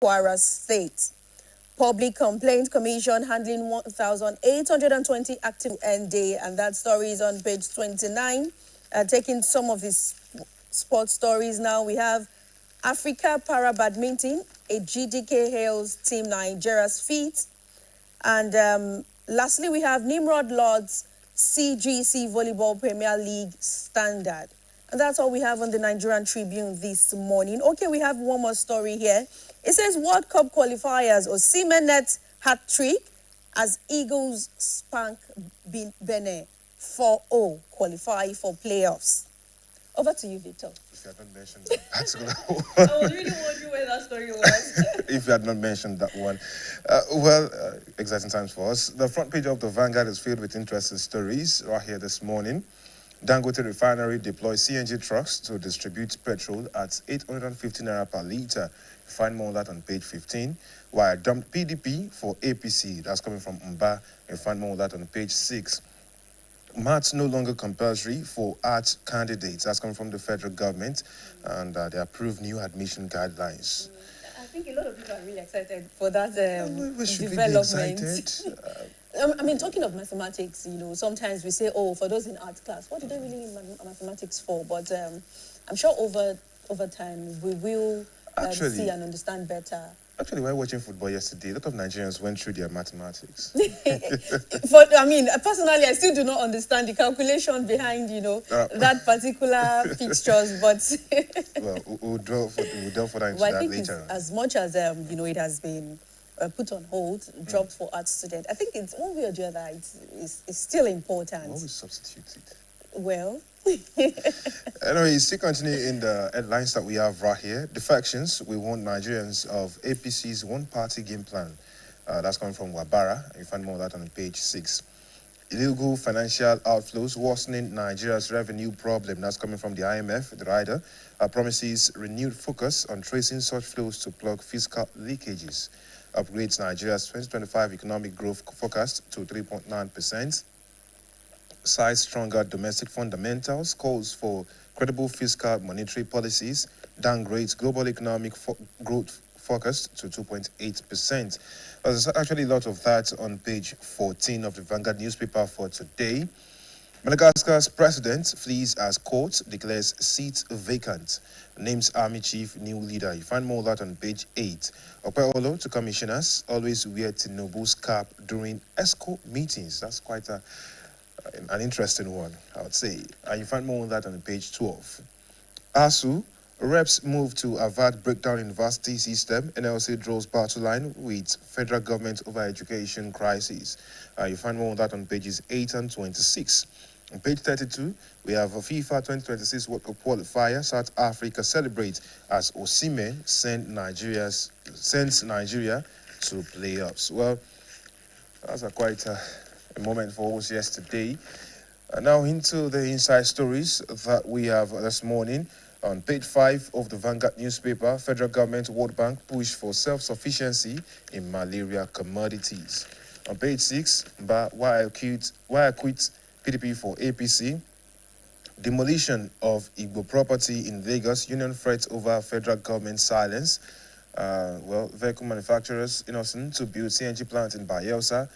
Kwara State. Public Complaint Commission handling 1,820 active end day, and that story is on page 29. Taking some of his sports stories now, we have Africa Para Badminton, a GDK hails Team Nigeria's feat. And lastly, we have Nimrod Lords CGC Volleyball Premier League standard. And that's all we have on the Nigerian Tribune this morning. Okay, we have one more story here. It says World Cup qualifiers or Simenet hat trick as Eagles spank Benin 4-0 qualify for playoffs. Over to you, Victor. If you had not mentioned that particular one. I was really wondering where that story was. If you had not mentioned that one. Exciting times for us. The front page of the Vanguard is filled with interesting stories right here this morning. Dangote Refinery deploys CNG trucks to distribute petrol at 850 naira per litre. Find more on that on page 15. While dumped PDP for APC, that's coming from Mba. You find more on that on page 6. Maths no longer compulsory for arts candidates. That's coming from the federal government, and they approve new admission guidelines. I think a lot of people are really excited for that We should development. be excited. I mean, talking of mathematics, sometimes we say, oh, for those in art class, what do they really need mathematics for? But I'm sure over time we will see and understand better. Actually, while watching football yesterday, a lot of Nigerians went through their mathematics. Personally, I still do not understand the calculation behind, that particular fixtures, but... Well, we'll delve further into I that think later. As much as, it has been put on hold, dropped for art students, I think it's one way or the other, it's still important. Always substitute it. Well... Anyway, still continuing in the headlines that we have right here. Defections, we warn Nigerians of APC's one-party game plan. That's coming from Wabara. You find more of that on page 6. Illegal financial outflows worsening Nigeria's revenue problem. That's coming from the IMF. The rider promises renewed focus on tracing such flows to plug fiscal leakages. Upgrades Nigeria's 2025 economic growth forecast to 3.9%. Cites stronger domestic fundamentals, calls for credible fiscal monetary policies, downgrades global economic growth forecast to 2.8%. There's actually a lot of that on page 14 of the Vanguard newspaper for today. Madagascar's president flees as court declares seat vacant, names army chief new leader. You find more of that on page 8. Opeolo to commissioners, always wear Tinubu's cap during ESCO meetings. That's quite an interesting one, I would say. And you find more on that on page 12. ASU, reps move to avert breakdown in university system. NLC draws battle line with federal government over education crisis. You find more on that on pages 8 and 26. On page 32, we have a FIFA 2026 World Cup qualifier. South Africa celebrates as Osimhen sends Nigeria to playoffs. Well, that's quite a moment for us yesterday. Now into the inside stories that we have this morning. On page 5 of the Vanguard newspaper, federal government, World Bank push for self-sufficiency in malaria commodities. On page 6, why I quit PDP for APC. Demolition of Igbo property in Lagos. Union threats over federal government silence. Vehicle manufacturers innocent to build CNG plant in Bayelsa.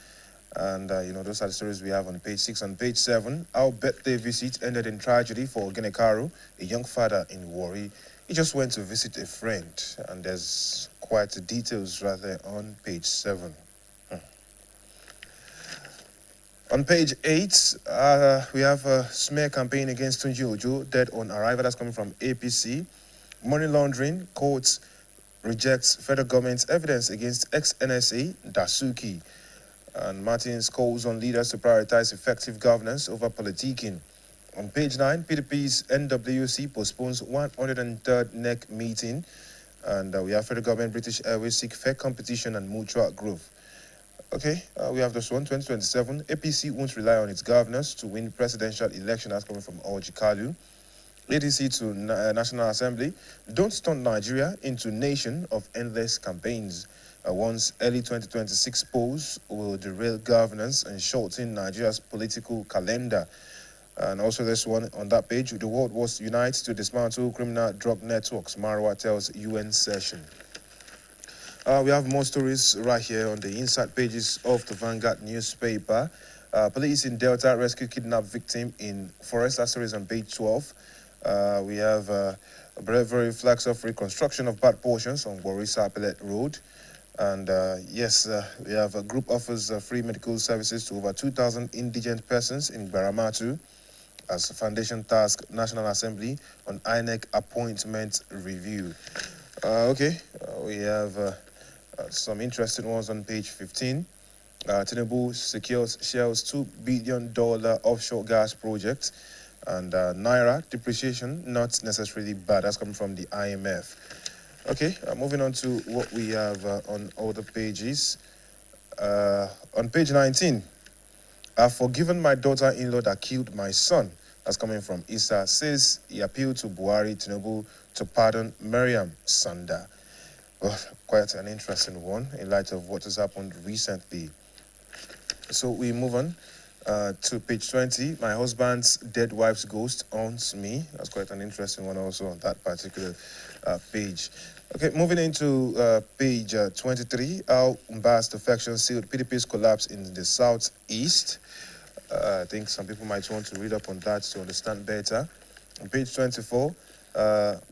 And, those are the stories we have on page 6. On page 7, our birthday visit ended in tragedy for Genekaru, a young father in Warri. He just went to visit a friend, and there's quite the details rather on page 7. On page 8, we have a smear campaign against Tunji Ojo, dead on arrival. That's coming from APC. Money laundering, courts rejects federal government's evidence against ex-NSA, Dasuki. And Martins calls on leaders to prioritize effective governance over politicking. On page 9, PDP's NWC postpones 103rd NEC meeting. And we have federal government, British Airways seek fair competition and mutual growth. Okay, we have this one, 2027. APC won't rely on its governors to win presidential election. That's coming from Orji Kalu. ADC to National Assembly. Don't turn Nigeria into nation of endless campaigns. Once early 2026 polls will derail governance and shorten Nigeria's political calendar. And also this one on that page, the world was unite to dismantle criminal drug networks, Marwa tells UN session. We have more stories right here on the inside pages of the Vanguard newspaper. Police in Delta rescue kidnapped victim in forest. That story is on page 12. We have a bravery flags of reconstruction of bad portions on Warisa Pellet Road. And yes, we have a group offers free medical services to over 2,000 indigent persons in Baramatu as a foundation task National Assembly on INEC appointment review. We have some interesting ones on page 15. Tinubu secures Shell's $2 billion offshore gas project, and Naira depreciation not necessarily bad. That's coming from the IMF. Okay, moving on to what we have on other pages. On page 19, I've forgiven my daughter-in-law that killed my son. That's coming from Issa. Says he appealed to Buhari Tinubu to pardon Miriam Sanda. Well, quite an interesting one in light of what has happened recently. So we move on to page 20. My husband's dead wife's ghost haunts me. That's quite an interesting one also on that particular page. Okay, moving into page 23. How Mba's defection sealed PDP's collapse in the southeast. I think some people might want to read up on that to understand better. On page 24,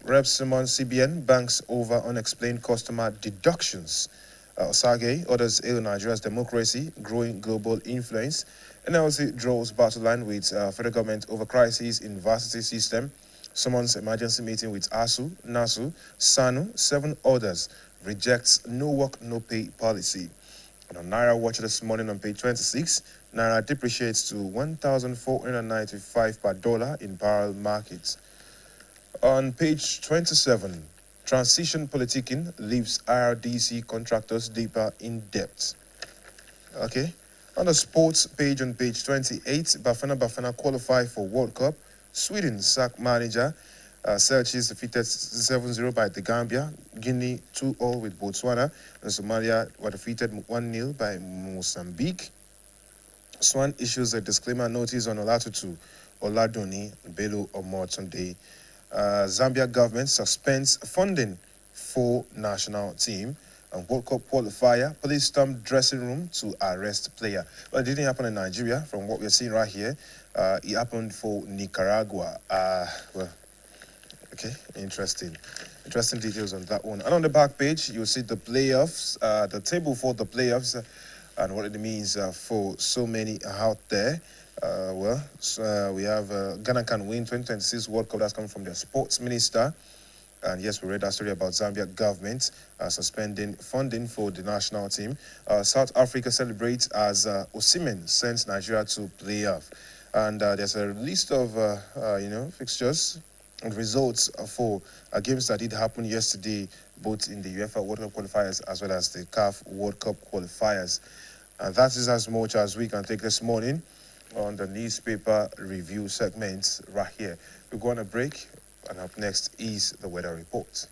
Rep. Simon CBN banks over unexplained customer deductions. Osage orders hail Nigeria's democracy, growing global influence. NLC draws battle line with federal government over crisis in varsity system. Summons emergency meeting with ASU, NASU, SANU, 7 others. Rejects no work, no pay policy. And on Naira Watch this morning on page 26, Naira depreciates to 1,495 per dollar in parallel markets. On page 27, transition politicking leaves IRDC contractors deeper in debt. Okay. On the sports page on page 28, Bafana qualify for World Cup. Sweden sack manager. Celtics defeated 7-0 by the Gambia. Guinea 2-0 with Botswana. And Somalia were defeated 1-0 by Mozambique. Swan issues a disclaimer notice on Olatutu, Oladoni, Bello Omotunde. Zambia government suspends funding for national team. And World Cup qualifier, police stormed dressing room to arrest player. Well, it didn't happen in Nigeria, from what we're seeing right here. It happened for Nicaragua. Okay, interesting. Interesting details on that one. And on the back page, you'll see the playoffs, the table for the playoffs, and what it means for so many out there. We have Ghana can win 2026 World Cup. That's coming from their sports minister. And yes, we read that story about Zambia government suspending funding for the national team. South Africa celebrates as Osimhen sends Nigeria to playoff. And there's a list of, fixtures and results for games that did happen yesterday, both in the UEFA World Cup qualifiers as well as the CAF World Cup qualifiers. And that is as much as we can take this morning on the newspaper review segment right here. We're going to break. And up next is the weather report.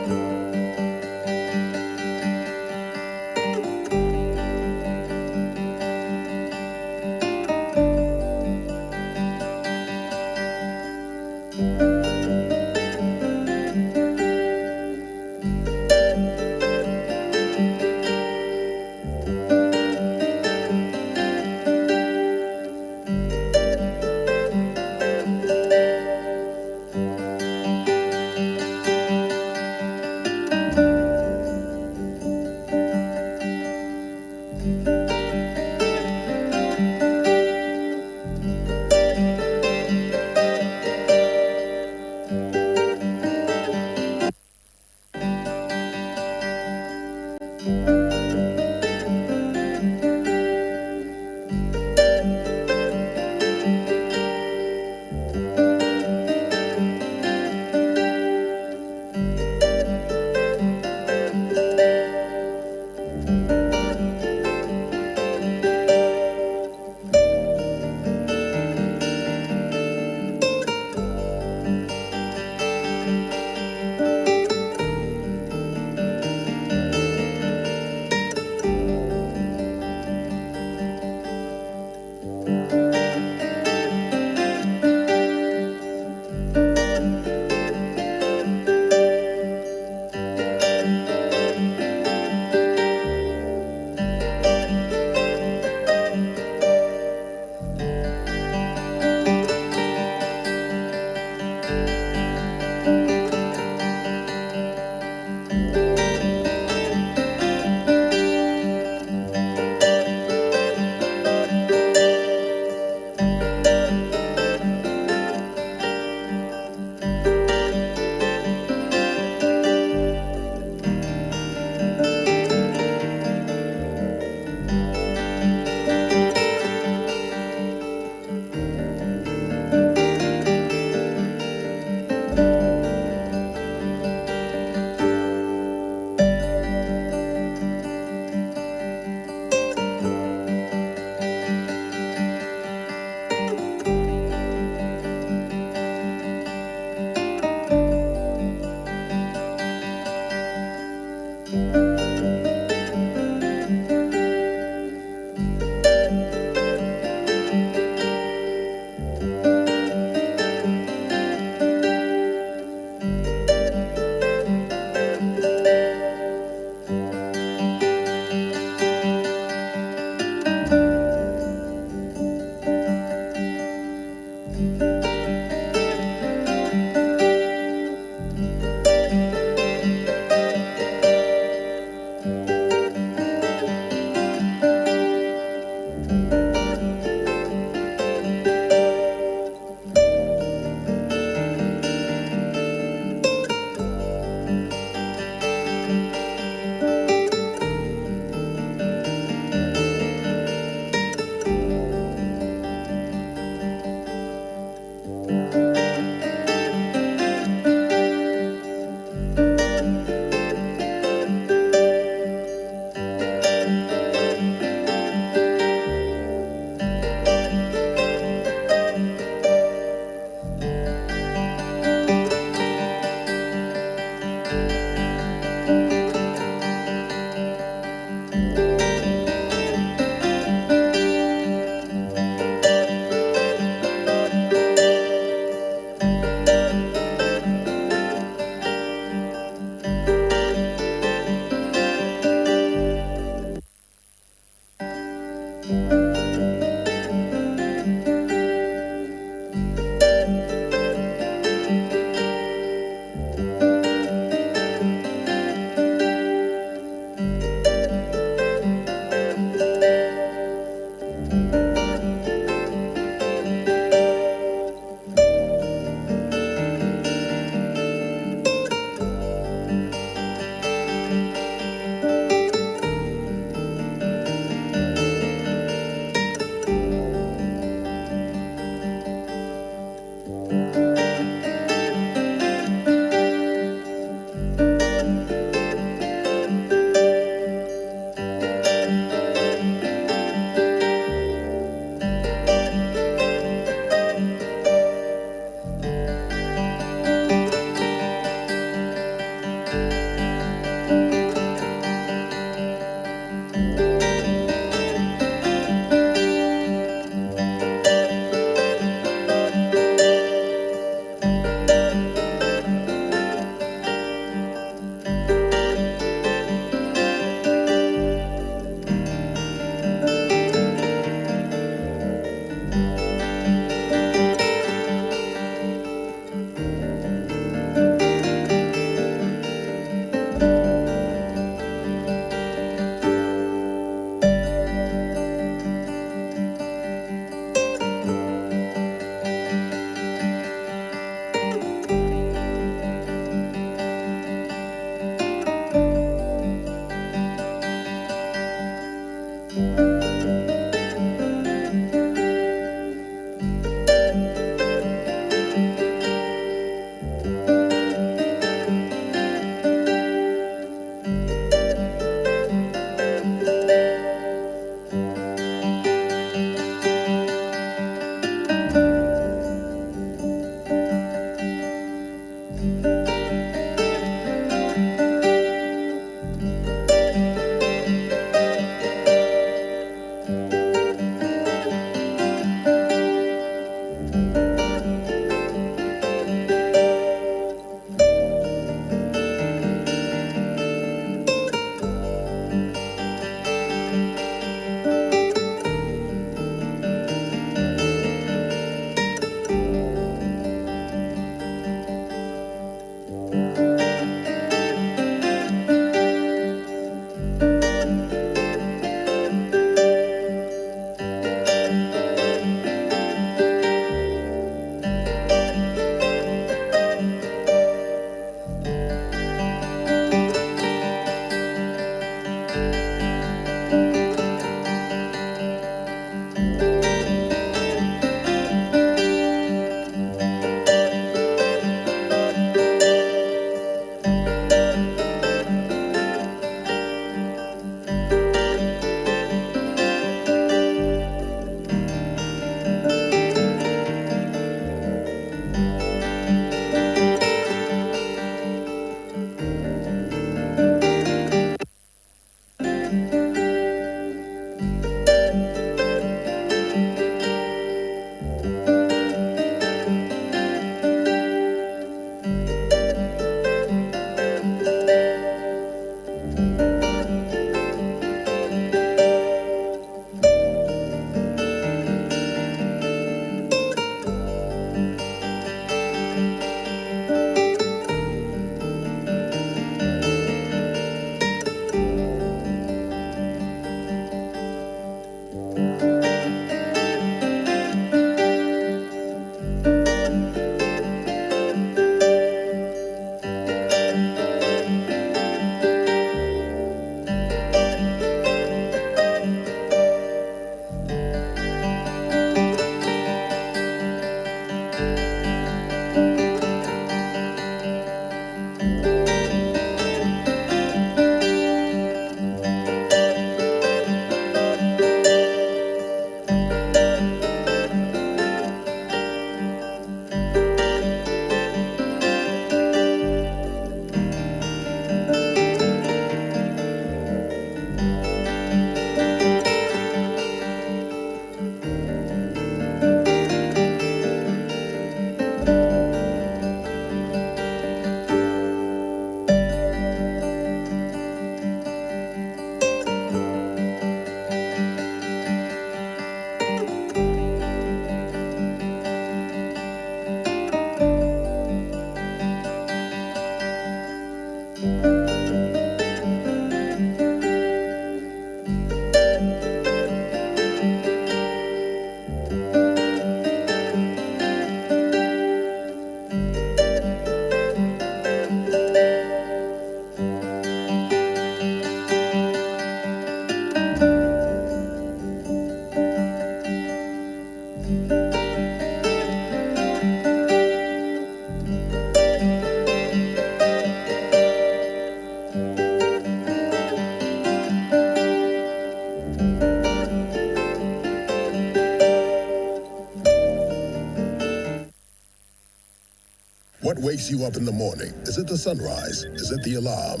What wakes you up in the morning? Is it the sunrise? Is it the alarm?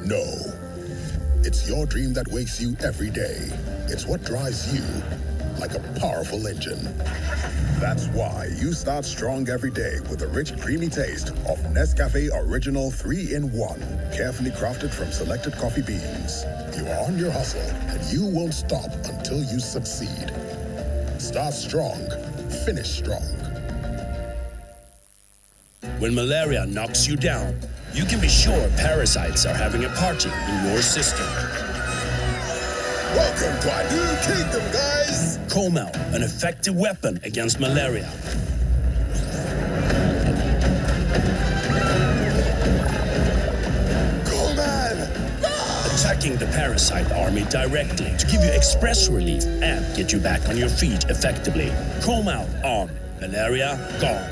No. It's your dream that wakes you every day. It's what drives you like a powerful engine. That's why you start strong every day with the rich, creamy taste of Nescafe Original 3-in-1, carefully crafted from selected coffee beans. You are on your hustle, and you won't stop until you succeed. Start strong, finish strong. When malaria knocks you down, you can be sure parasites are having a party in your system. Welcome to our new kingdom, guys! Comel, an effective weapon against malaria. Attacking the parasite army directly to give you express relief and get you back on your feet effectively. Comel on. Malaria gone.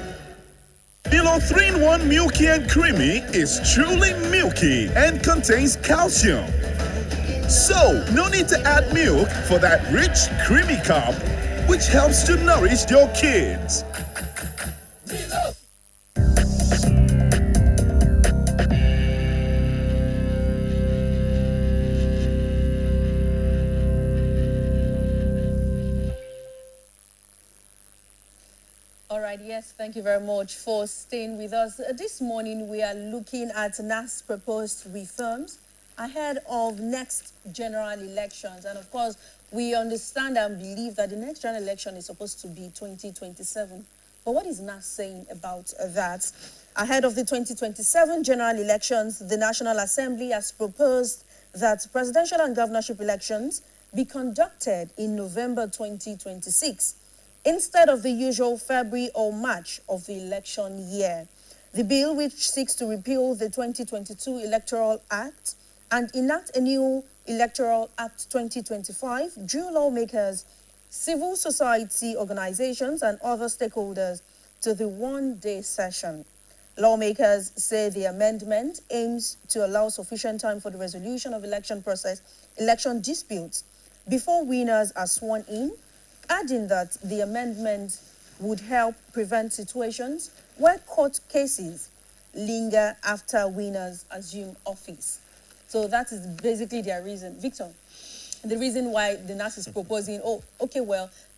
Milo 3-in-1 Milky and Creamy is truly milky and contains calcium. So, no need to add milk for that rich, creamy cup, which helps to nourish your kids. All right, yes, thank you very much for staying with us. This morning, we are looking at NAS's proposed reforms ahead of next general elections. And of course, we understand and believe that the next general election is supposed to be 2027. But what is NAS saying about that? Ahead of the 2027 general elections, the National Assembly has proposed that presidential and governorship elections be conducted in November 2026 instead of the usual February or March of the election year. The bill, which seeks to repeal the 2022 Electoral Act and enact a new Electoral Act 2025, drew lawmakers, civil society organizations, and other stakeholders to the one-day session. Lawmakers say the amendment aims to allow sufficient time for the resolution of election disputes before winners are sworn in, adding that the amendment would help prevent situations where court cases linger after winners assume office. So that is basically their reason. Victor, the reason why the NAS is proposing,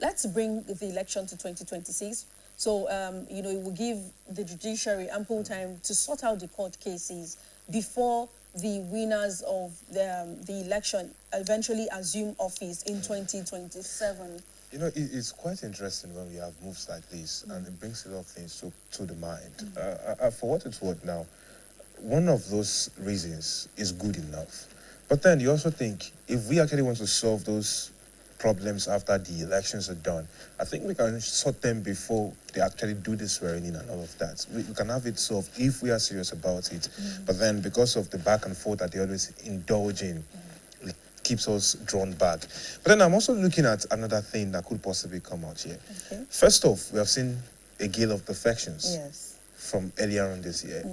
let's bring the election to 2026. So, it will give the judiciary ample time to sort out the court cases before the winners of the election eventually assume office in 2027. It's quite interesting when we have moves like this, and it brings a lot of things to the mind. For what it's worth now, one of those reasons is good enough. But then you also think, if we actually want to solve those problems after the elections are done, I think we can sort them before they actually do the swearing in and all of that. We can have it solved if we are serious about it. But then because of the back and forth that they always indulge in, it keeps us drawn back. But then I'm also looking at another thing that could possibly come out here. Okay. First off, we have seen a gale of defections from earlier on this year.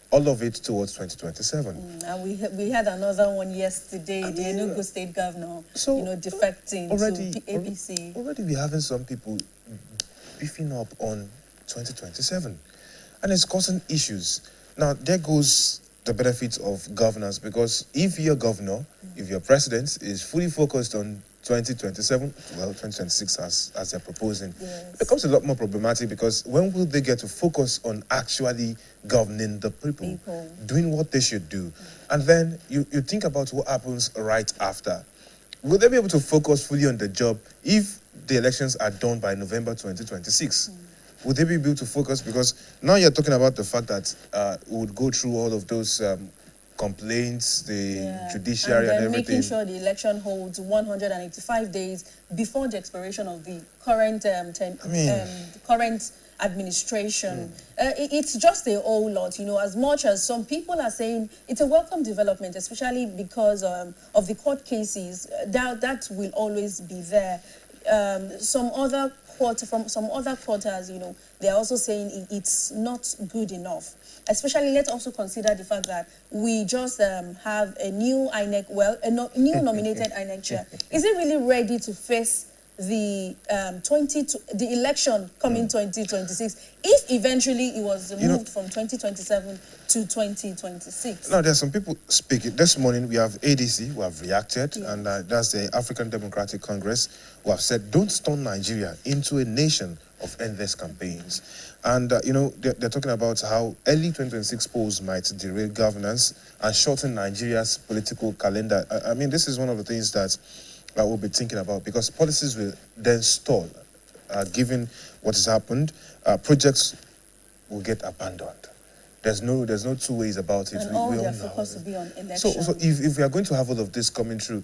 All of it towards 2027. And we had another one yesterday, the Enugu State Governor, defecting to APC. Already we're having some people beefing up on 2027. And it's causing issues. Now, there goes the benefits of governance, because if your governor, if your president is fully focused on 2027, 2026 as they're proposing, it becomes a lot more problematic, because when will they get to focus on actually governing the people, doing what they should do? And then you think about what happens right after. Will they be able to focus fully on the job if the elections are done by November 2026? Would they be able to focus? Because now you're talking about the fact that we would go through all of those complaints, the judiciary and everything. Making sure the election holds 185 days before the expiration of the current current administration. It's just a whole lot, as much as some people are saying it's a welcome development, especially because of the court cases, that will always be there. From some other quarters, they're also saying it's not good enough. Especially, let's also consider the fact that we just have a new INEC, new nominated INEC chair. Is it really ready to face the election coming 2026, if eventually it was moved from 2027 to 2026? Now, there's some people speaking. This morning, we have ADC who have reacted, and that's the African Democratic Congress, who have said, don't turn Nigeria into a nation of endless campaigns. And, they're talking about how early 2026 polls might derail governance and shorten Nigeria's political calendar. I mean, this is one of the things that we'll be thinking about, because policies will then stall. Given what has happened, projects will get abandoned. There's no two ways about it. And all their focus will be on elections. So if we are going to have all of this coming through,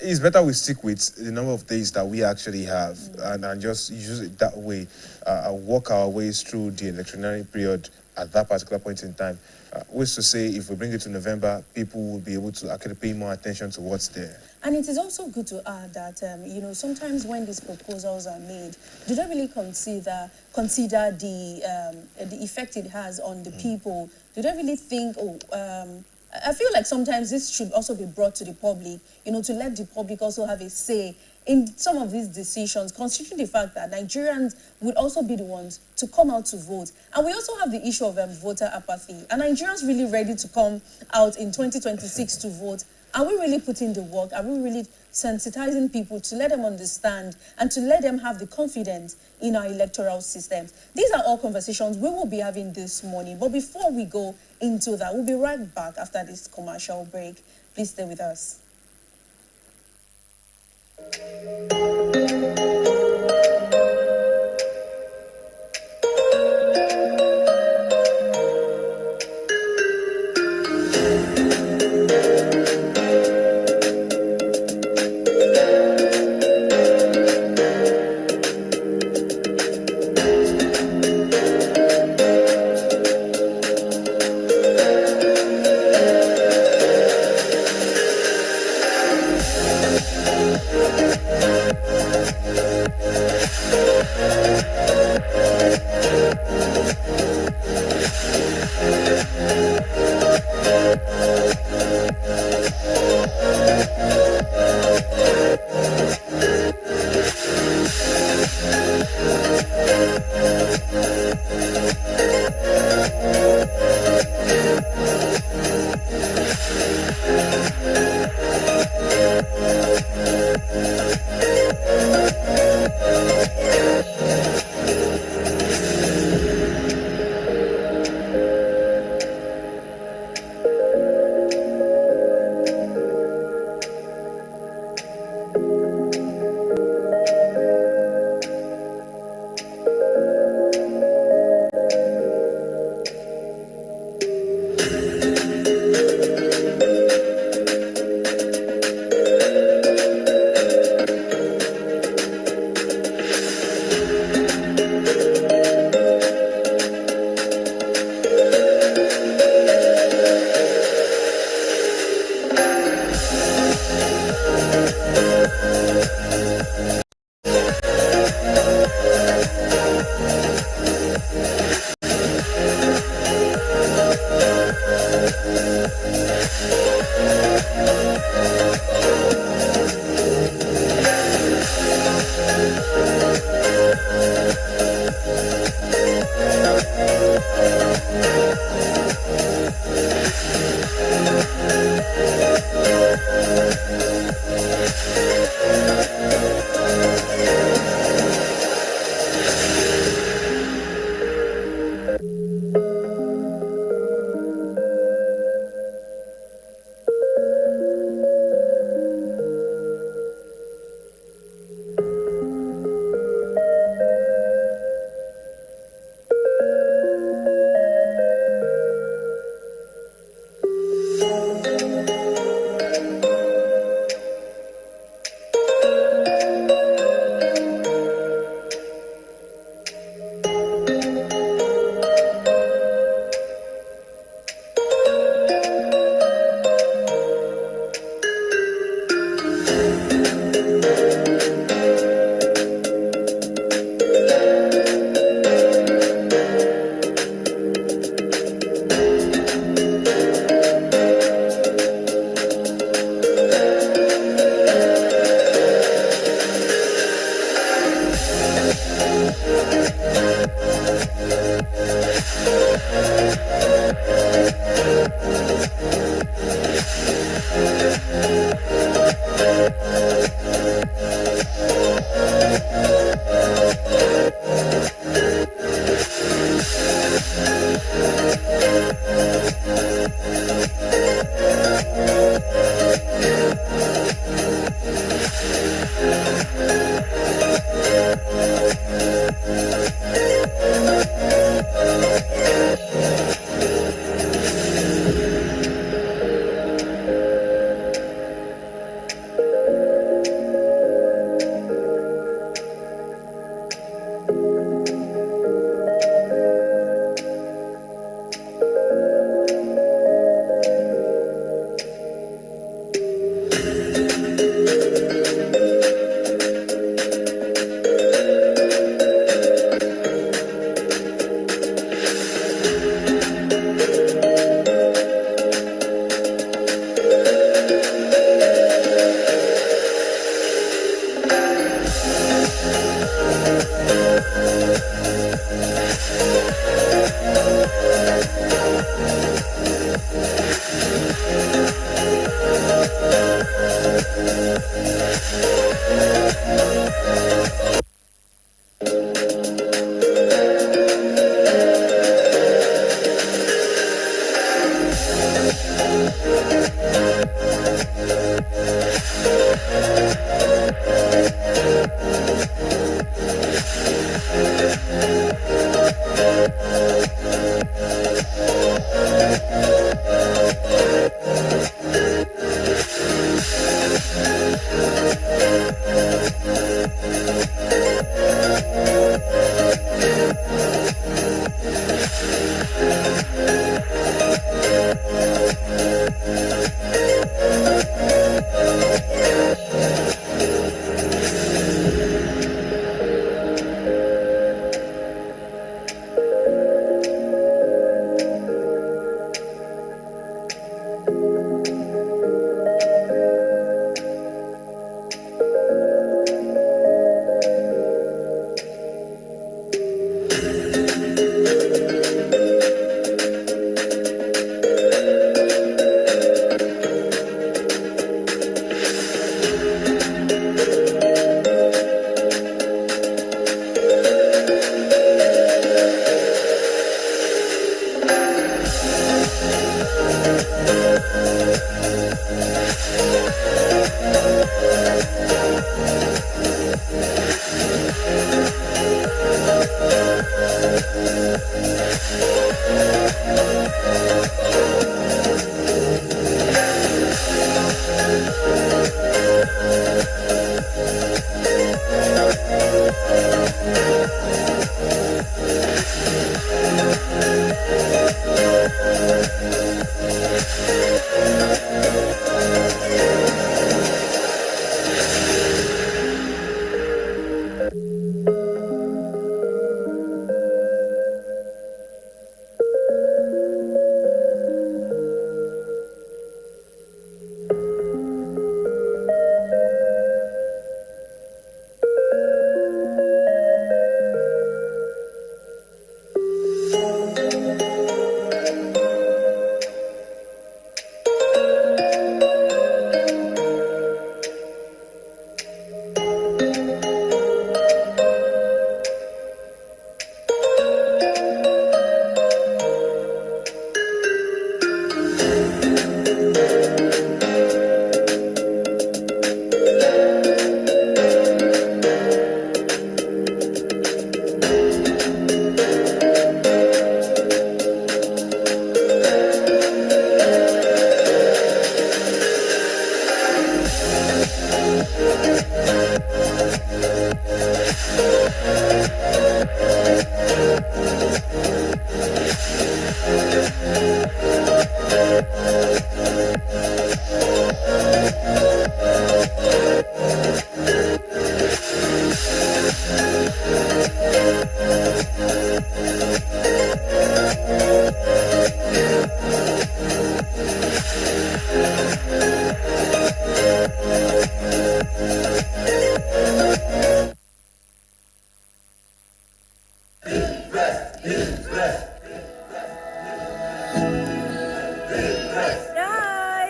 it's better we stick with the number of days that we actually have and just use it that way, work our ways through the electionary period at that particular point in time. Which is to say, if we bring it to November, people will be able to actually pay more attention to what's there. And it is also good to add that, sometimes when these proposals are made, do they really consider the effect it has on the people? Do they really think, I feel like sometimes this should also be brought to the public, to let the public also have a say in some of these decisions, considering the fact that Nigerians would also be the ones to come out to vote. And we also have the issue of voter apathy. Are Nigerians really ready to come out in 2026 to vote? Are we really putting the work? Are we really sensitizing people to let them understand and to let them have the confidence in our electoral systems? These are all conversations we will be having this morning. But before we go into that, we'll be right back after this commercial break. Please stay with us.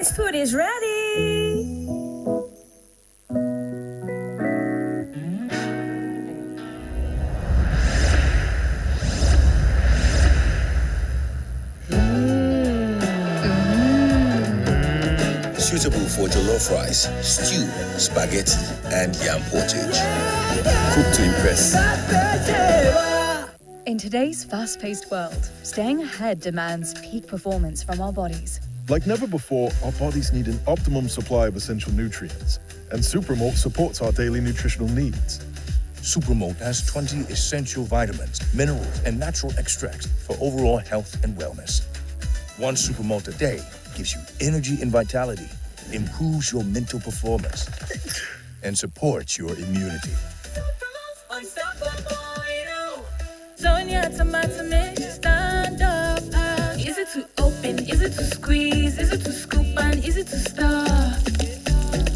Guys, food is ready. Suitable for jollof rice, stew, spaghetti, and yam portage. Cooked to impress. In today's fast-paced world, staying ahead demands peak performance from our bodies. Like never before, our bodies need an optimum supply of essential nutrients, and Supermalt supports our daily nutritional needs. Supermalt has 20 essential vitamins, minerals, and natural extracts for overall health and wellness. One Supermalt a day gives you energy and vitality, improves your mental performance, and supports your immunity. Sonia tomato mix, stand up. Is it to open? Is it to squeeze? Is it to scoop and is it to stir?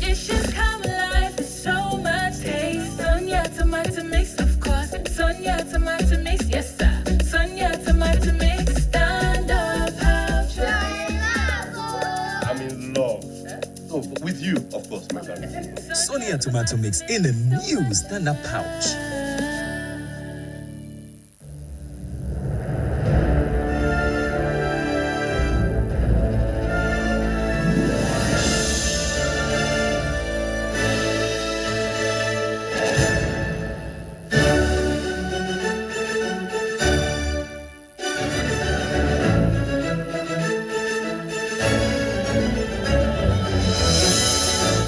Dishes come alive with so much taste. Sonia tomato mix, of course. Sonia tomato mix, yes sir. Sonia tomato mix, stand up. I'm in love. Oh, with you, of course, my darling. Sonia tomato mix in a new stand-up pouch.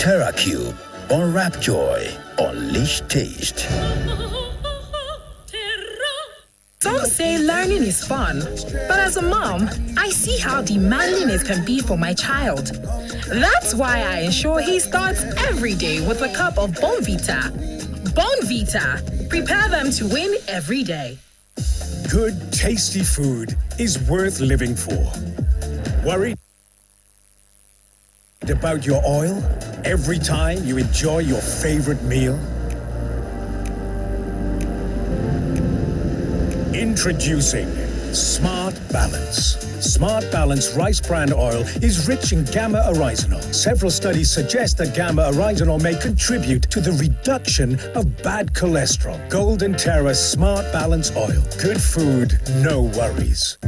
TerraCube. Unwrap joy. Unleash taste. Some say learning is fun, but as a mom, I see how demanding it can be for my child. That's why I ensure he starts every day with a cup of Bonvita. Bonvita. Prepare them to win every day. Good, tasty food is worth living for. Worried about your oil every time you enjoy your favorite meal? Introducing Smart Balance. Smart Balance rice bran oil is rich in gamma oryzanol. Several studies suggest that gamma oryzanol may contribute to the reduction of bad cholesterol. Golden Terra Smart Balance oil. Good food, no worries.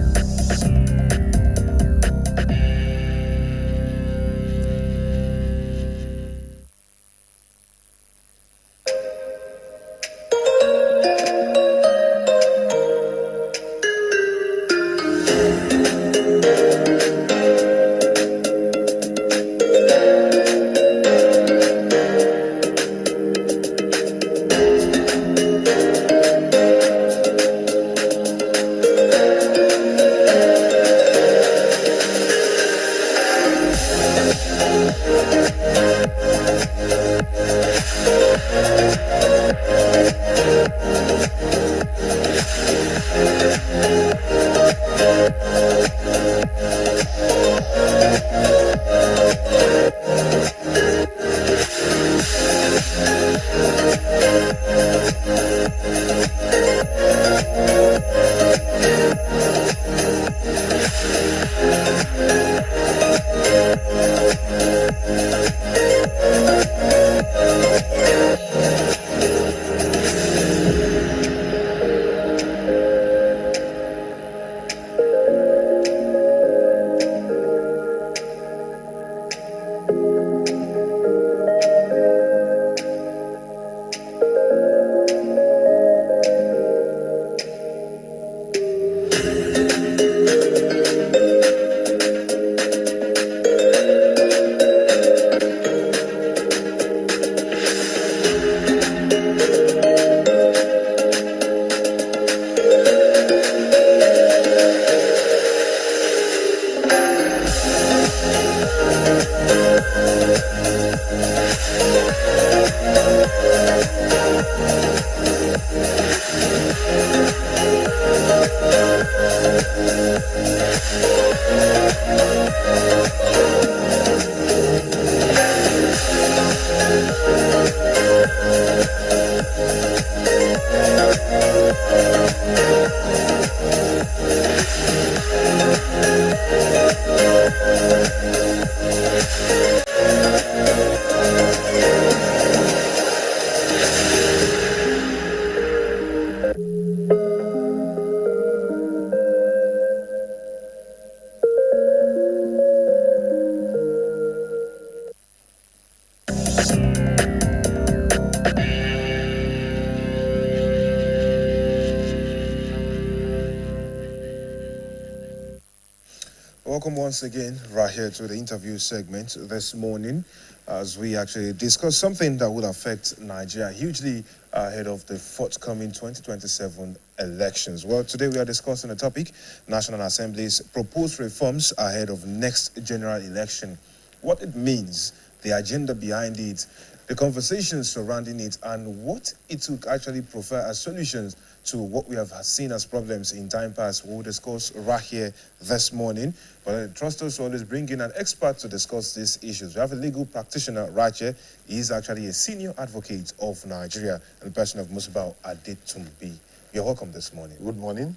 Welcome once again, right here to the interview segment this morning, as we actually discuss something that will affect Nigeria hugely ahead of the forthcoming 2027 elections. Well, today we are discussing the topic, National Assembly's proposed reforms ahead of next general election. What it means, the agenda behind it, the conversations surrounding it, and what it will actually provide as solutions to what we have seen as problems in time past. We'll discuss right here this morning. But I trust us to always bring in an expert to discuss these issues. We have a legal practitioner right here. He is actually a senior advocate of Nigeria and the person of Musibao Adetumbi. You're welcome this morning. Good morning.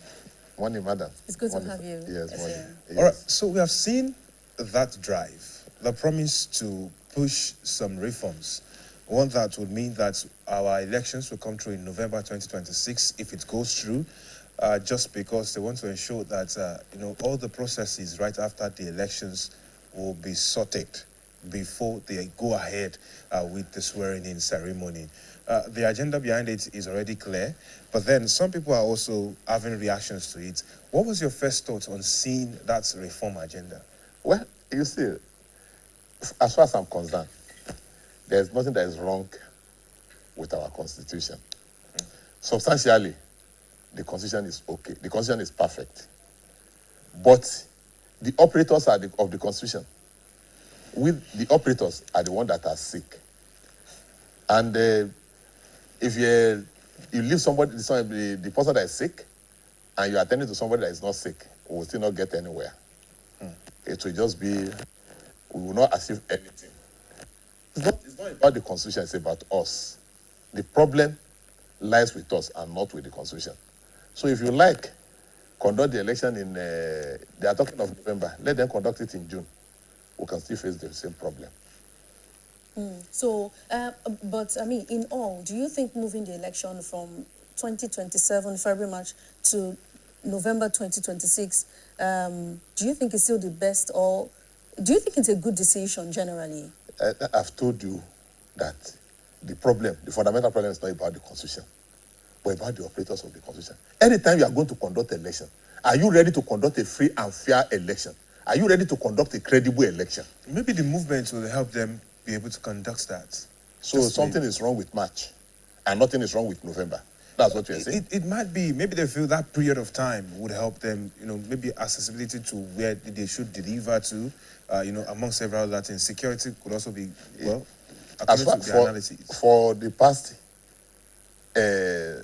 Morning, madam. It's good to have you. Yes, morning. Yes. All right, so we have seen that drive, the promise to push some reforms. One that would mean that our elections will come through in November 2026 if it goes through, just because they want to ensure that all the processes right after the elections will be sorted before they go ahead with the swearing-in ceremony. The agenda behind it is already clear, but then some people are also having reactions to it. What was your first thought on seeing that reform agenda? Well, you see, as far as I'm concerned, there's nothing that is wrong with our constitution. Substantially, the constitution is okay. The constitution is perfect. But the operators of the constitution, the operators are the ones that are sick. And if you leave somebody, the person that is sick, and you are attending to somebody that is not sick, we will still not get anywhere. It will just be, we will not achieve anything. It's not about the constitution, it's about us. The problem lies with us and not with the constitution. So if you like, conduct the election in, they are talking of November, let them conduct it in June. We can still face the same problem. So, but I mean, in all, do you think moving the election from 2027 February, March to November 2026, do you think it's still the best, or do you think it's a good decision generally? I've told you that the fundamental problem is not about the constitution, but about the operators of the constitution. Anytime you are going to conduct an election, are you ready to conduct a free and fair election? Are you ready to conduct a credible election? Maybe the movement will help them be able to conduct that. So something is wrong with March, and nothing is wrong with November. That's what you're saying? It might be. Maybe they feel that period of time would help them, maybe accessibility to where they should deliver to, among several other things. Security could also be, according to the analysis. For the past,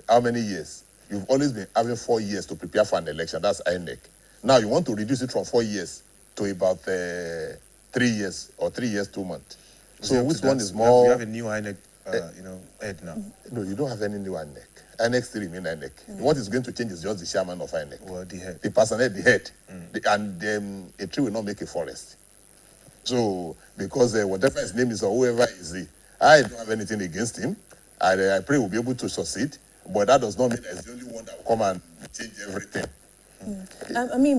how many years? You've always been having 4 years to prepare for an election. That's INEC. Now you want to reduce it from 4 years to about 3 years or 3 years, 2 months. So which one is more? We have a new INEC, head now. No, you don't have any new INEC. INEC still remain INEC. What is going to change is just the chairman of INEC. Well, the head. The personnel, the head. And a tree will not make a forest. So, because whatever his name is or whoever is he, I don't have anything against him. I pray we'll be able to succeed. But that does not mean that he's the only one that will come and change everything.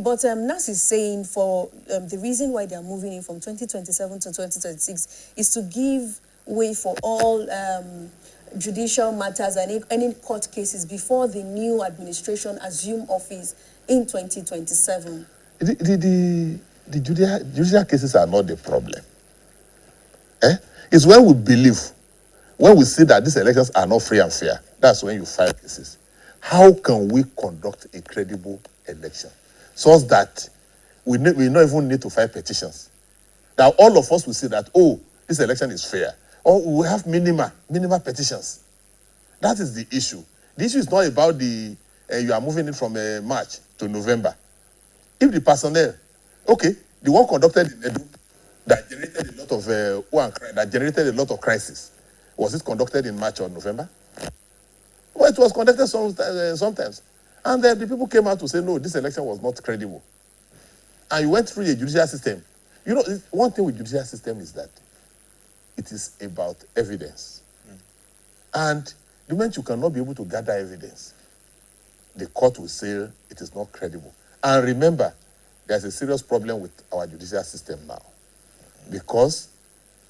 But NAS is saying for the reason why they are moving in from 2027 to 2026 is to give way for all judicial matters and any court cases before the new administration assume office in 2027. The judicial cases are not the problem. It's when we believe, when we see that these elections are not free and fair, that's when you file cases. How can we conduct a credible election such that we not even need to file petitions? That all of us will see that, this election is fair. Or we have minimal petitions. That is the issue. The issue is not about you are moving it from March to November. If the personnel, the one conducted in Edo that generated a lot of crisis, was it conducted in March or November? Well, it was conducted sometimes. And then the people came out to say, no, this election was not credible. And you went through a judicial system. One thing with judicial system is that it is about evidence. And the moment you cannot be able to gather evidence, the court will say it is not credible. And remember, there's a serious problem with our judicial system now because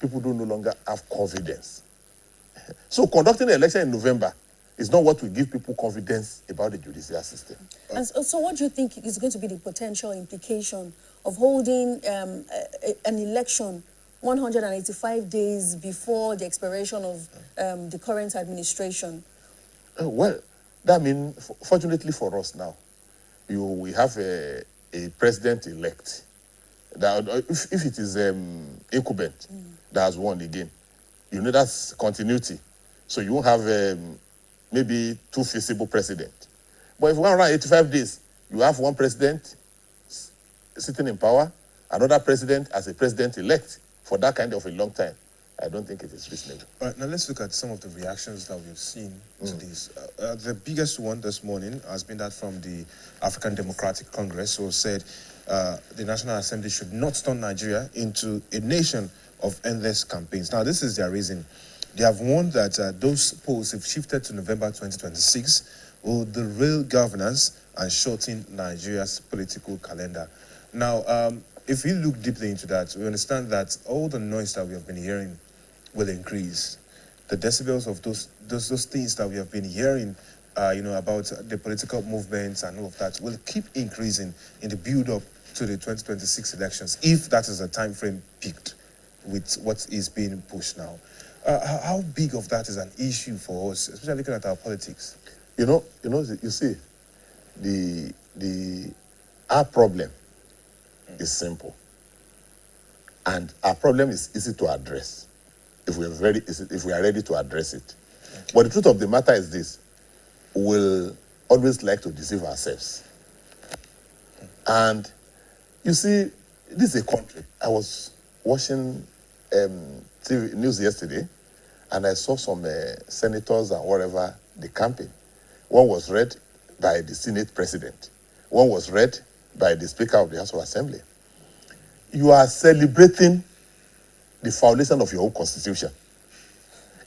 people do no longer have confidence. So conducting an election in November It's not what will give people confidence about the judicial system. And so what do you think is going to be the potential implication of holding an election 185 days before the expiration of the current administration? Well, that means, fortunately for us now, we have a president-elect. That if it is incumbent that has won again, that's continuity. So you won't have maybe two feasible presidents. But if 185 days, you have one president sitting in power, another president as a president-elect for that kind of a long time. I don't think it is reasonable. All right, now let's look at some of the reactions that we've seen to this. The biggest one this morning has been that from the African Democratic Congress, who said the National Assembly should not turn Nigeria into a nation of endless campaigns. Now, this is their reason. They have warned that those polls, if shifted to November 2026, will derail governance and shorten Nigeria's political calendar. Now, if we look deeply into that, we understand that all the noise that we have been hearing will increase. The decibels of those things that we have been hearing, about the political movements and all of that will keep increasing in the build-up to the 2026 elections, if that is a time frame picked with what is being pushed now. How big of that is an issue for us, especially looking at our politics? You see, our problem is simple, and our problem is easy to address if we are ready to address it. But the truth of the matter is this: we'll always like to deceive ourselves. And you see, this is a country. I was watching TV news yesterday, and I saw some senators and whatever, the campaign. One was read by the Senate president. One was read by the Speaker of the House of Assembly. You are celebrating the violation of your own constitution.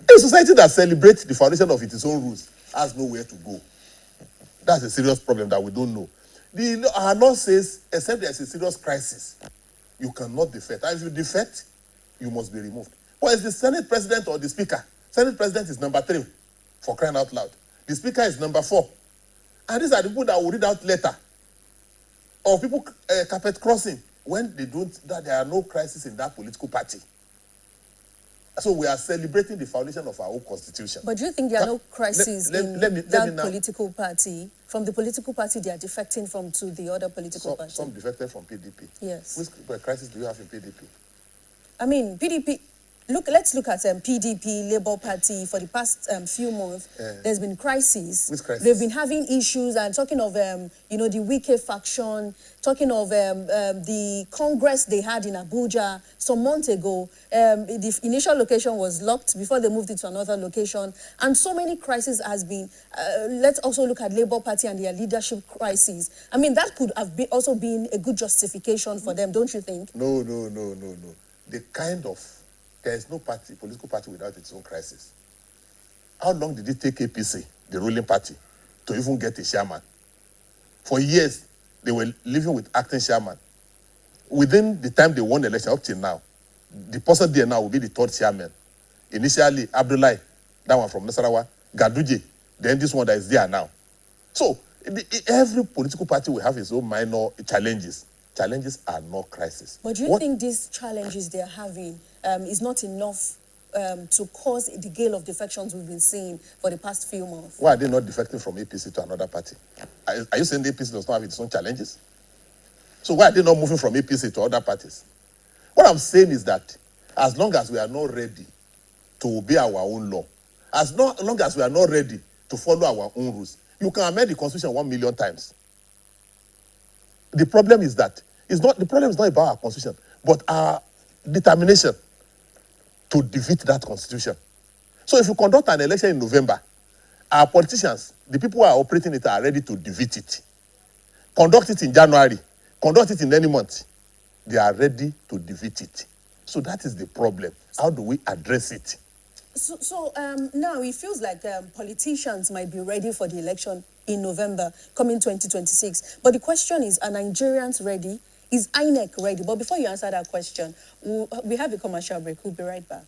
A society that celebrates the violation of its own rules has nowhere to go. That's a serious problem that we don't know. Our law says, except there's a serious crisis, you cannot defect. And if you defect, you must be removed. But it's the Senate president or the Speaker. Senate president is number 3, for crying out loud. The Speaker is number 4. And these are the people that will read out letter. Or people carpet crossing when that there are no crises in that political party. So we are celebrating the foundation of our own constitution. But do you think there are no crises in that political party? From the political party, they are defecting to the other political party? Some defected from PDP. Yes. Which crisis do you have in PDP? I mean, PDP... Let's look at PDP, Labour Party. For the past few months, there's been crises. Which crisis? They've been having issues, and talking of, the Wike faction, talking of the Congress they had in Abuja some months ago. The initial location was locked before they moved it to another location. And so many crises has been. Let's also look at Labour Party and their leadership crises. I mean, that could have also been a good justification for them, don't you think? No. There is no political party without its own crisis. How long did it take APC, the ruling party, to even get a chairman? For years, they were living with acting chairman. Within the time they won the election up till now, the person there now will be the 3rd chairman. Initially, Abdullahi, that one from Nasarawa, Gaduje, then this one that is there now. So, every political party will have its own minor challenges. Challenges are not crises. But do you think these challenges they're having is not enough to cause the gale of defections we've been seeing for the past few months? Why are they not defecting from APC to another party? Are you saying the APC does not have its own challenges? So why are they not moving from APC to other parties? What I'm saying is that as long as we are not ready to obey our own law, as long as we are not ready to follow our own rules, you can amend the Constitution 1 million times. The problem is that the problem is not about our Constitution, but our determination to defeat that Constitution. So if you conduct an election in November, our politicians, the people who are operating it, are ready to defeat it. Conduct it in January, conduct it in any month, they are ready to defeat it. So that is the problem. How do we address it? So now it feels like politicians might be ready for the election in November, coming 2026. But the question is, are Nigerians ready? Is INEC ready? But before you answer that question, we have a commercial break. We'll be right back.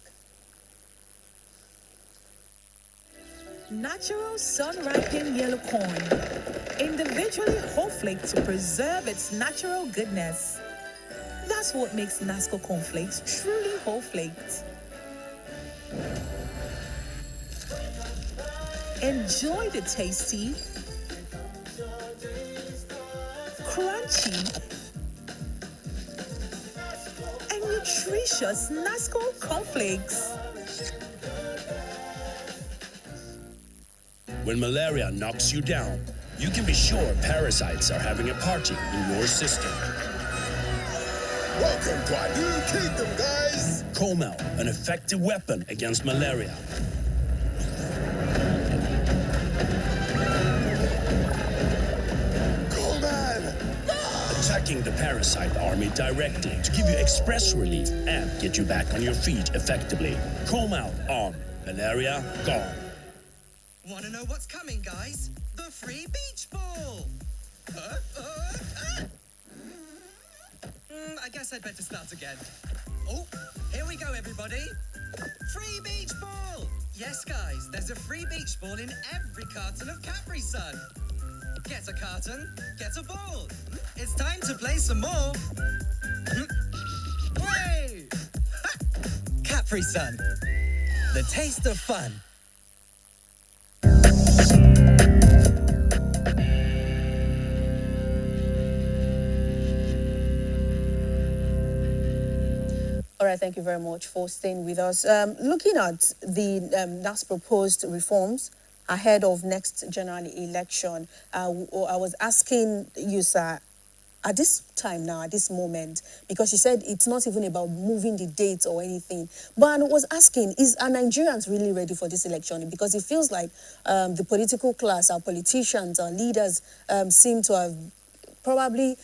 Natural sun-ripened yellow corn, individually whole-flaked to preserve its natural goodness. That's what makes Nasco cornflakes truly whole-flaked. Enjoy the tasty, crunchy, and nutritious Nasco cornflakes. When malaria knocks you down, you can be sure parasites are having a party in your system. Welcome to our new kingdom, guys! Comel, an effective weapon against malaria. Attacking the parasite army directly to give you express relief and get you back on your feet effectively. Comel on. Malaria gone. Want to know what's coming, guys? The free beach ball! I guess I'd better start again. Oh, here we go, everybody. Free beach ball! Yes, guys, there's a free beach ball in every carton of Capri Sun. Get a carton, get a ball. It's time to play some more. Play! Capri Sun, the taste of fun. All right, thank you very much for staying with us. Looking at the NAS proposed reforms ahead of next general election, I was asking you, sir, at this time now, at this moment, because you said it's not even about moving the date or anything, but I was asking, are Nigerians really ready for this election? Because it feels like the political class, our politicians, our leaders seem to have probably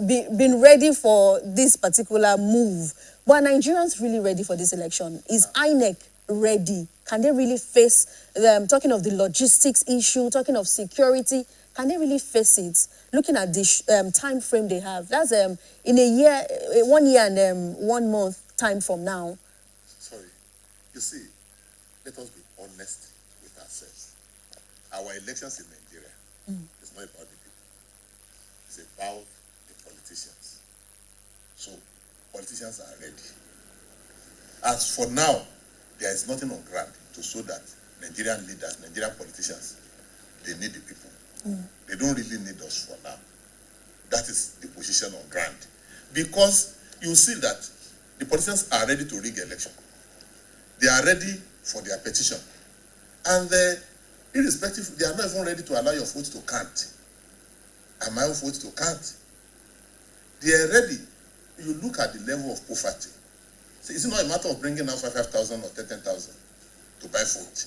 been ready for this particular move. But are Nigerians really ready for this election? Is INEC ready? Can they really face them? Talking of the logistics issue, talking of security, can they really face it? Looking at the time frame they have, that's in a year, 1 year and 1 month time from now. Sorry, you see, let us be honest with ourselves. Our elections in Nigeria is not about the people. It's about the politicians. So, politicians are ready. As for now, there is nothing on ground to show that Nigerian leaders, Nigerian politicians, they need the people. They don't really need us for now. That is the position on ground. Because you see that the politicians are ready to rig election. They are ready for their petition. And irrespective, they are not even ready to allow your vote to count. And my own vote to count. They are ready. You look at the level of poverty. So it's not a matter of bringing out 5,000 or 10,000 to buy food.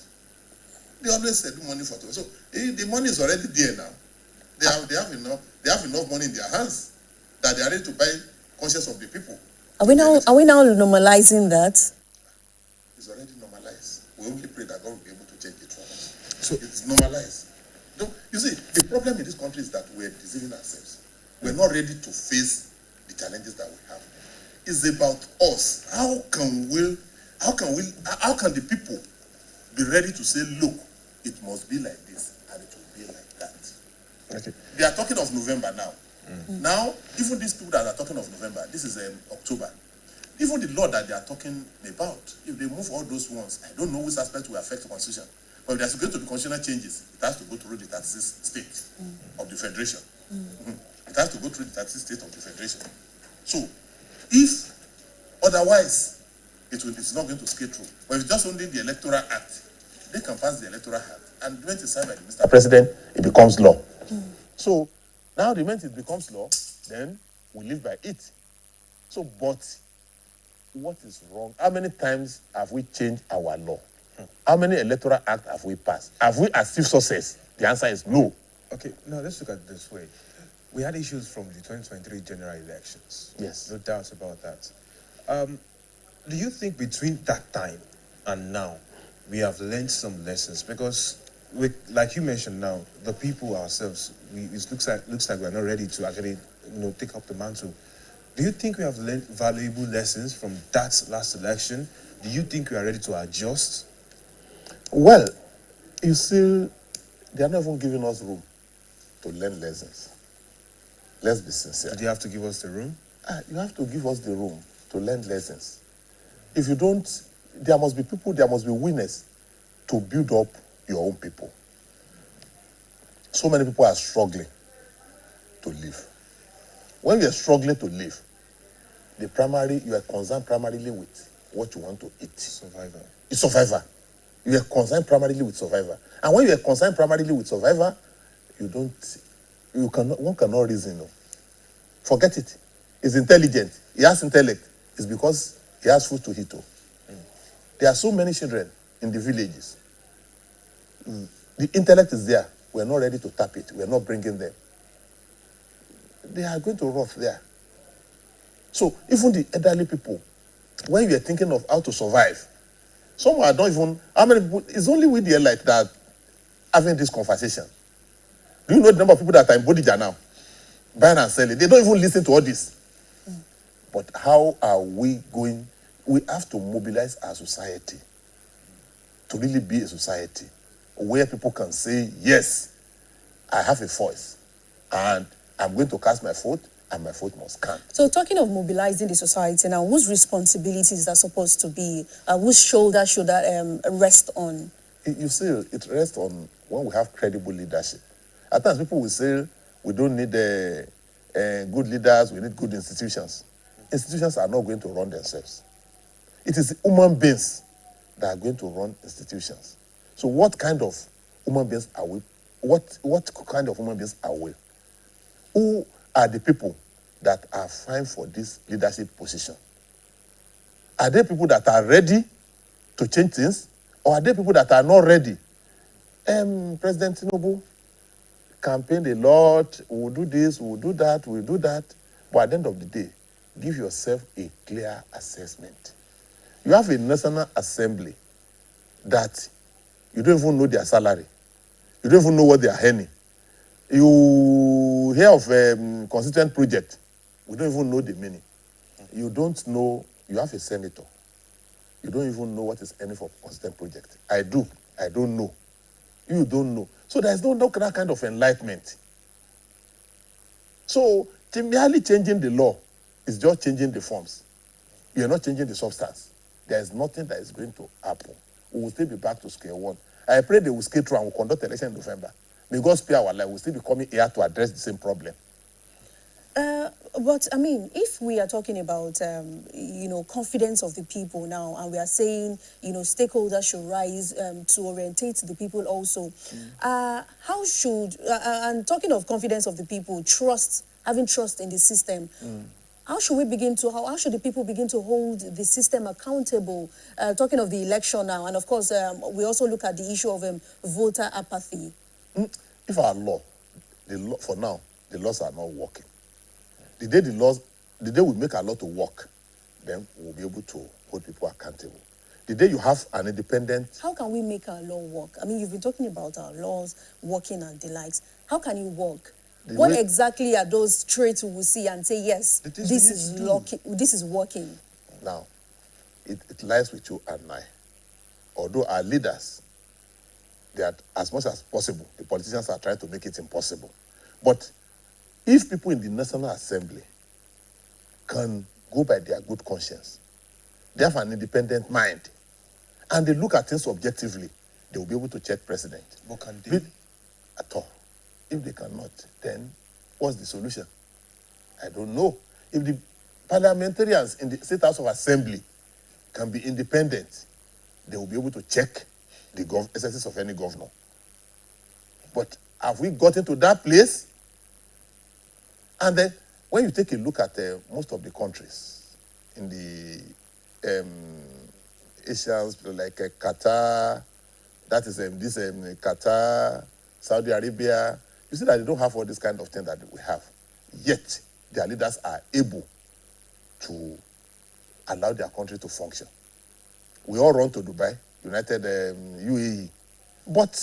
They always do money for it. So the money is already there now. They have enough money in their hands that they are ready to buy conscience of the people. Are we now normalizing that? It's already normalized. We only pray that God will be able to change it for us. So it's normalized. You see, the problem in this country is that we're deceiving ourselves. We're not ready to face the challenges that we have. It's about us. How can the people be ready to say, look, it must be like this and it will be like that? Okay. They are talking of November now. Now, even these people that are talking of November, this is October. Even the law that they are talking about, if they move all those ones, I don't know which aspect will affect the constitution. But if there's going to be constitutional changes, it has to go through the 36 states of the federation. It has to go through the 36 states of the federation. So, if otherwise, it's not going to scale through. But if it's just only the Electoral Act, they can pass the Electoral Act. And when it's signed by the Mr. President, it becomes law. So, now the moment it becomes law, then we live by it. So, but what is wrong? How many times have we changed our law? How many Electoral Acts have we passed? Have we achieved success? The answer is no. Okay, now let's look at it this way. We had issues from the 2023 general elections. Yes. No doubts about that. Do you think between that time and now, we have learned some lessons? Because, like you mentioned now, the people ourselves, it looks like we're not ready to actually take up the mantle. Do you think we have learned valuable lessons from that last election? Do you think we are ready to adjust? Well, You see, they are not even giving us room to learn lessons. Let's be sincere. Do you have to give us the room? You have to give us the room to learn lessons. If you don't, there must be people, there must be winners to build up your own people. So many people are struggling to live. When you are struggling to live, you are concerned primarily with what you want to eat. Survivor. It's survivor. You are concerned primarily with survivor. And when you are concerned primarily with survivor, one cannot reason. No. Forget it. He's intelligent. He has intellect. It's because he has food to eat. There are so many children in the villages. The intellect is there. We're not ready to tap it. We're not bringing them. They are going to rot there. So even the elderly people, when you are thinking of how to survive, some are not even, how many people, it's only with the elite that are having this conversation. Do you know the number of people that are in Bodija now? Buying and selling. They don't even listen to all this. But how are we going? We have to mobilize our society to really be a society where people can say, yes, I have a voice and I'm going to cast my vote and my vote must count. So talking of mobilizing the society now, whose responsibilities is that supposed to be? Whose shoulder should that rest on? You see, it rests on when we have credible leadership. At times people will say, we don't need good leaders, we need good institutions. Institutions are not going to run themselves. It is human beings that are going to run institutions. So what kind of human beings are we? What kind of human beings are we? Who are the people that are fine for this leadership position? Are they people that are ready to change things? Or are they people that are not ready? President Tinubu campaigned a lot, we'll do this, we'll do that, we'll do that. But at the end of the day, give yourself a clear assessment. You have a National Assembly that you don't even know their salary. You don't even know what they are earning. You hear of a constituent project. We don't even know the meaning. You don't know, you have a senator. You don't even know what is earning for constituent project. I do. I don't know. You don't know. So there's no that kind of enlightenment. So merely changing the law is just changing the forms. You're not changing the substance. There is nothing that is going to happen. We will still be back to square one. I pray they will skate through and we'll conduct election in November. May God spare our life. We'll still be coming here to address the same problem. But I mean, if we are talking about, confidence of the people now, and we are saying, stakeholders should rise to orientate the people also, how should, and talking of confidence of the people, having trust in the system, how should the people begin to hold the system accountable? Talking of the election now, and of course, we also look at the issue of voter apathy. If our for now, the laws are not working. The day we make our law to work, then we'll be able to hold people accountable. The day you have an independent... How can we make our law work? I mean, you've been talking about our laws working and the likes. How can it work? What exactly are those traits we will see and say, yes, this is working? Now, it lies with you and I. Although our leaders, they are, as much as possible, the politicians are trying to make it impossible. But if people in the National Assembly can go by their good conscience, they have an independent mind, and they look at things objectively, they will be able to check president. But can they? At all. If they cannot, then what's the solution? I don't know. If the parliamentarians in the State House of Assembly can be independent, they will be able to check the excesses of any governor. But have we gotten to that place? And then, when you take a look at most of the countries in the Asians, like Qatar, that is Qatar, Saudi Arabia, you see that they don't have all this kind of thing that we have. Yet, their leaders are able to allow their country to function. We all run to Dubai, United UAE. But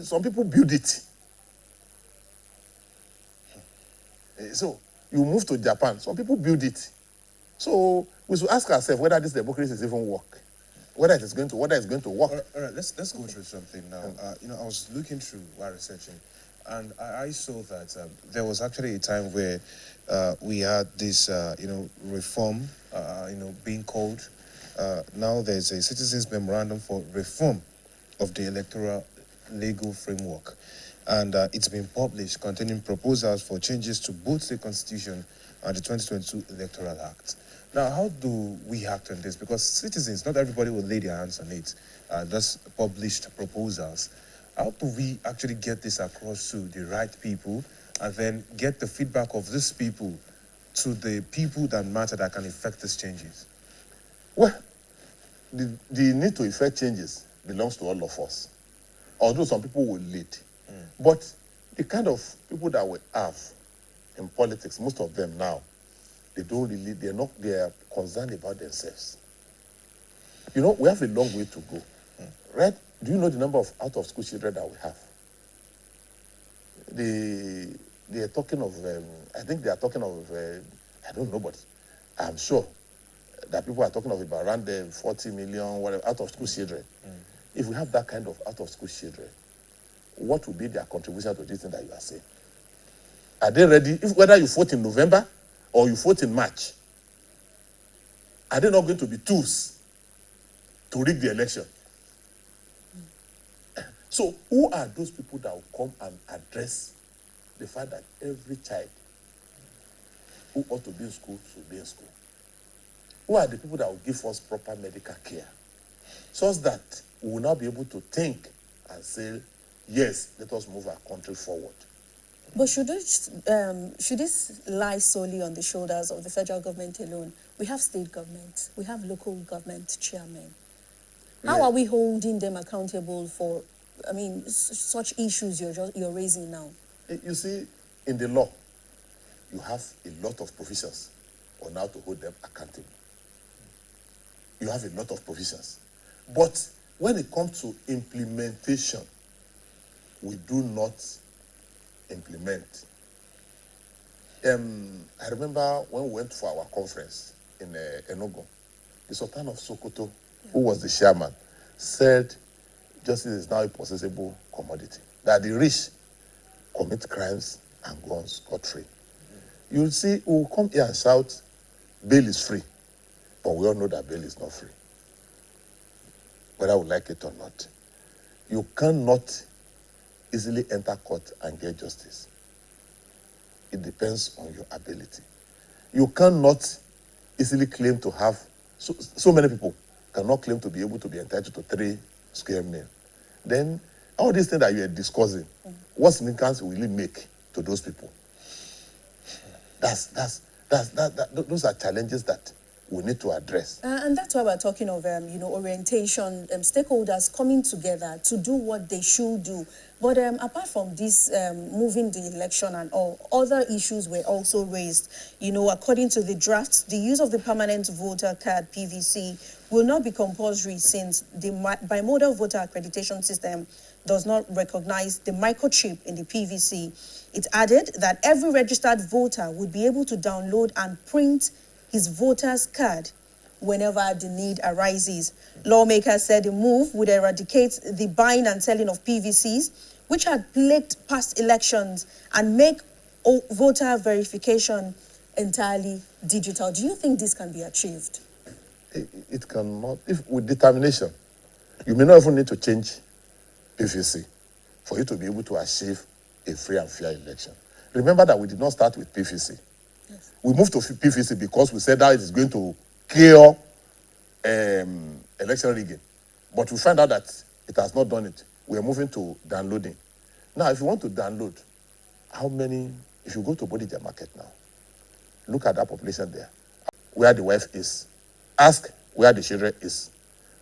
some people build it. So, you move to Japan, some people build it. So, we should ask ourselves whether this democracy is even work. whether it's going to work. All right, let's go through something now. I was looking through while researching, and I saw that there was actually a time where we had this, reform, being called. Now there's a citizens' memorandum for reform of the electoral legal framework, and it's been published containing proposals for changes to both the Constitution and the 2022 Electoral Act. Now, how do we act on this? Because citizens, not everybody will lay their hands on it. Just published proposals. How do we actually get this across to the right people and then get the feedback of these people to the people that matter that can effect these changes? Well, the need to effect changes belongs to all of us. Although some people will lead. But the kind of people that we have in politics, most of them now, they are concerned about themselves. We have a long way to go. Right? Do you know the number of out-of-school children that we have? They are talking of, I think they are talking of, I don't know, but I'm sure that people are talking of about around 40 million, whatever, out-of-school children. If we have that kind of out-of-school children, what will be their contribution to this thing that you are saying? Are they ready? Whether you vote in November or you vote in March, are they not going to be tools to rig the election? So who are those people that will come and address the fact that every child who ought to be in school should be in school? Who are the people that will give us proper medical care such that we will now be able to think and say, yes, let us move our country forward? But should this lie solely on the shoulders of the federal government alone? We have state government, we have local government chairmen. How are we holding them accountable for, such issues you're raising now? You see, in the law, you have a lot of provisions on how to hold them accountable. You have a lot of provisions. But when it comes to implementation, we do not implement. I remember when we went for our conference in Enugu, the Sultan of Sokoto, who was the chairman, said justice is now a possessible commodity, that the rich commit crimes and go on scot-free. You'll see, we'll come here and shout, bail is free, but we all know that bail is not free, whether we like it or not. You cannot easily enter court and get justice. It depends on your ability. You cannot easily claim to have, so many people cannot claim to be able to be entitled to 3 square meals. Then all these things that you are discussing, what significance will it make to those people? Those are challenges that we need to address. And that's why we're talking of, orientation, stakeholders coming together to do what they should do. But apart from this, moving the election and all, other issues were also raised. According to the draft, the use of the permanent voter card, PVC, will not be compulsory since the bimodal voter accreditation system does not recognize the microchip in the PVC. It added that every registered voter would be able to download and print his voter's card whenever the need arises. Lawmakers said the move would eradicate the buying and selling of PVCs, which had plagued past elections, and make voter verification entirely digital. Do you think this can be achieved? It cannot. If with determination, you may not even need to change PVC for you to be able to achieve a free and fair election. Remember that we did not start with PVC. Yes. We moved to PVC because we said that it is going to cure election rigging. But we find out that it has not done it. We are moving to downloading. Now, if you want to download, if you go to Bodija Market now, look at that population there, where the wife is. Ask where the children is.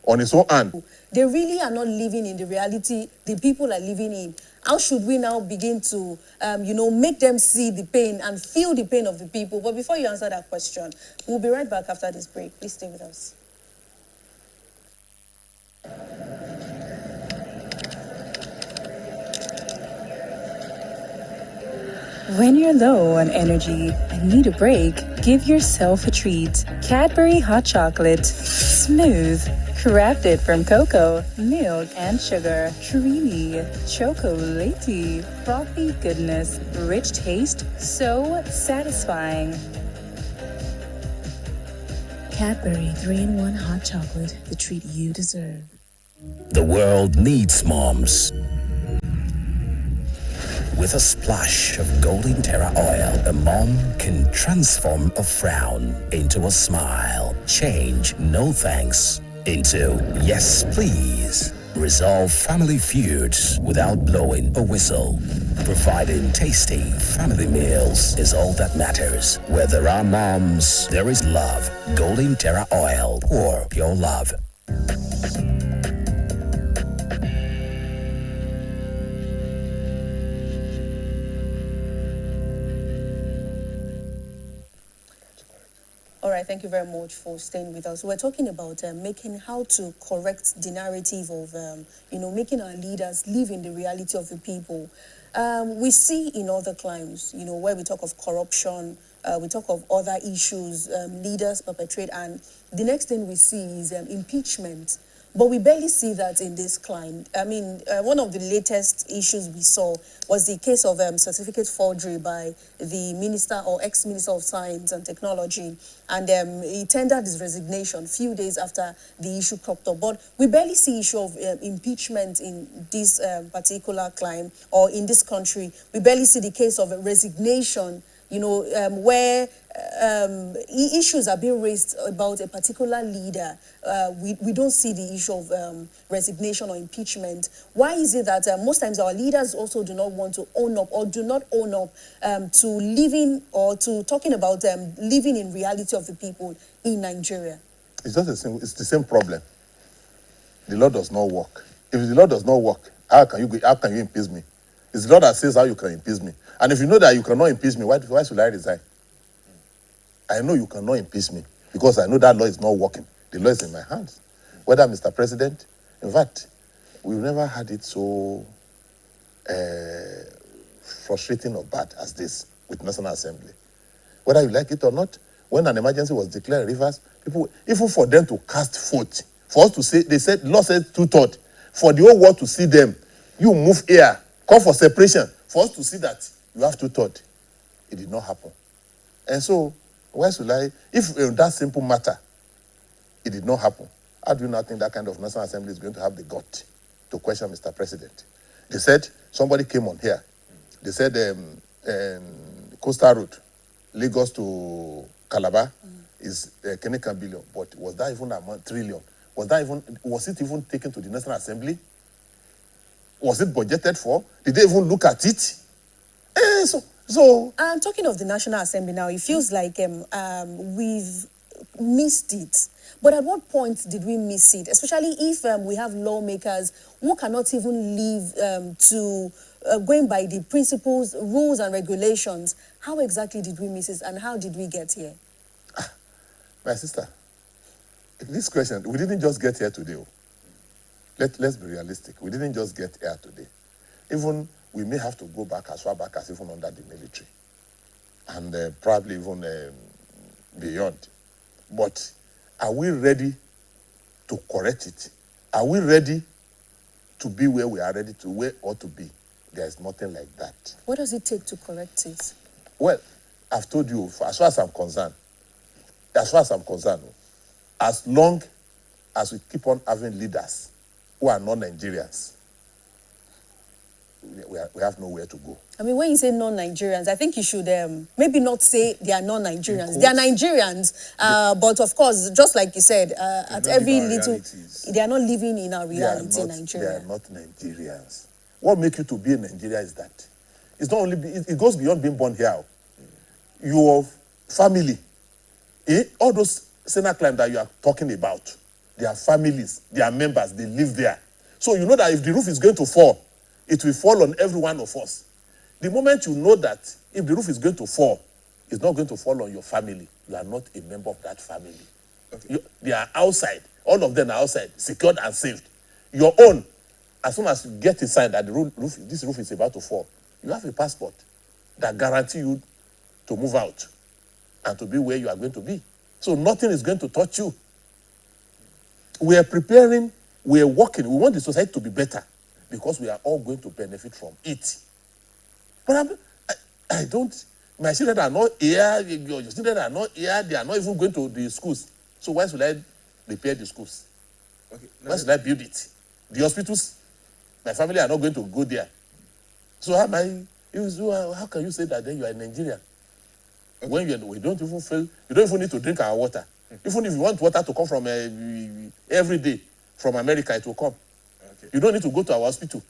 On its own hand. They really are not living in the reality the people are living in. How should we now begin to, make them see the pain and feel the pain of the people? But before you answer that question, we'll be right back after this break. Please stay with us. When you're low on energy and need a break, give yourself a treat. Cadbury Hot Chocolate. Smooth. Crafted from cocoa, milk, and sugar. Creamy. Chocolatey. Frothy goodness. Rich taste. So satisfying. Cadbury 3-in-1 Hot Chocolate. The treat you deserve. The world needs moms. With a splash of golden terra oil, a mom can transform a frown into a smile. Change no thanks into yes please. Resolve family feuds without blowing a whistle. Providing tasty family meals is all that matters. Where there are moms, there is love. Golden terra oil, pour pure love. All right, thank you very much for staying with us. We're talking about making how to correct the narrative of, making our leaders live in the reality of the people. We see in other climes, where we talk of corruption, we talk of other issues leaders perpetrate, and the next thing we see is impeachment. But we barely see that in this climb. I mean, one of the latest issues we saw was the case of certificate forgery by the minister or ex-minister of Science and Technology. And he tendered his resignation a few days after the issue cropped up. But we barely see issue of impeachment in this particular climb or in this country. We barely see the case of a resignation, where issues are being raised about a particular leader. We don't see the issue of resignation or impeachment. Why is it that most times our leaders also do not want to own up or do not own up to living or to talking about living in reality of the people in Nigeria? It's just it's the same problem. The law does not work. If the law does not work, how can you impeach me? It's the law that says how you can impeach me. And if you know that you cannot impeach me, why should I resign? I know you cannot impeach me because I know that law is not working. The law is in my hands. Whether Mr. President, in fact, we've never had it so frustrating or bad as this with National Assembly. Whether you like it or not, when an emergency was declared in Rivers, people, even for them to cast vote, for us to say, they said, law said 2/3, for the whole world to see them, you move here, call for separation, for us to see that you have 2/3. It did not happen. And so, why should I, if that simple matter, it did not happen, how do you not think that kind of National Assembly is going to have the gut to question Mr. President? They said, somebody came on here, they said Coastal Road, Lagos to Calabar, is Kennekan billion, but was that even a trillion? Was it even taken to the National Assembly? Was it budgeted for? Did they even look at it? So talking of the National Assembly now, it feels like we've missed it. But at what point did we miss it? Especially if we have lawmakers who cannot even live to going by the principles, rules, and regulations. How exactly did we miss it, and how did we get here? My sister, this question, we didn't just get here today. Let's be realistic. We didn't just get here today. Even we may have to go back as far back as even under the military, and probably even beyond. But are we ready to correct it? Are we ready to be where we are ready to, where ought to be? There is nothing like that. What does it take to correct it? Well, I've told you, as far as I'm concerned, as long as we keep on having leaders who are non-Nigerians, we have nowhere to go. I mean, when you say non-Nigerians, I think you should maybe not say they are non-Nigerians. They are Nigerians, but of course, just like you said, at every little, they are not living in our reality in Nigeria. They are not Nigerians. What makes you to be a Nigerian is that it's not only it goes beyond being born here. Your family, all those Senate claims that you are talking about, their families, their members, they live there. So you know that if the roof is going to fall, it will fall on every one of us. The moment you know that if the roof is going to fall, it's not going to fall on your family, you are not a member of that family. Okay. They are outside. All of them are outside, secured and saved. Your own, as soon as you get a sign that this roof is about to fall, you have a passport. that guarantee you to move out and to be where you are going to be. So nothing is going to touch you. We are preparing, we are working, we want the society to be better because we are all going to benefit from it. But I don't, my children are not here, your children are not here, they are not even going to the schools. So why should I repair the schools? Okay, why should I build it? The hospitals, my family are not going to go there. So how can you say that then you are in Nigeria? Okay. When we don't even feel, you don't even need to drink our water. Even if you want water to come from every day from America, it will come. Okay. You don't need to go to our hospital.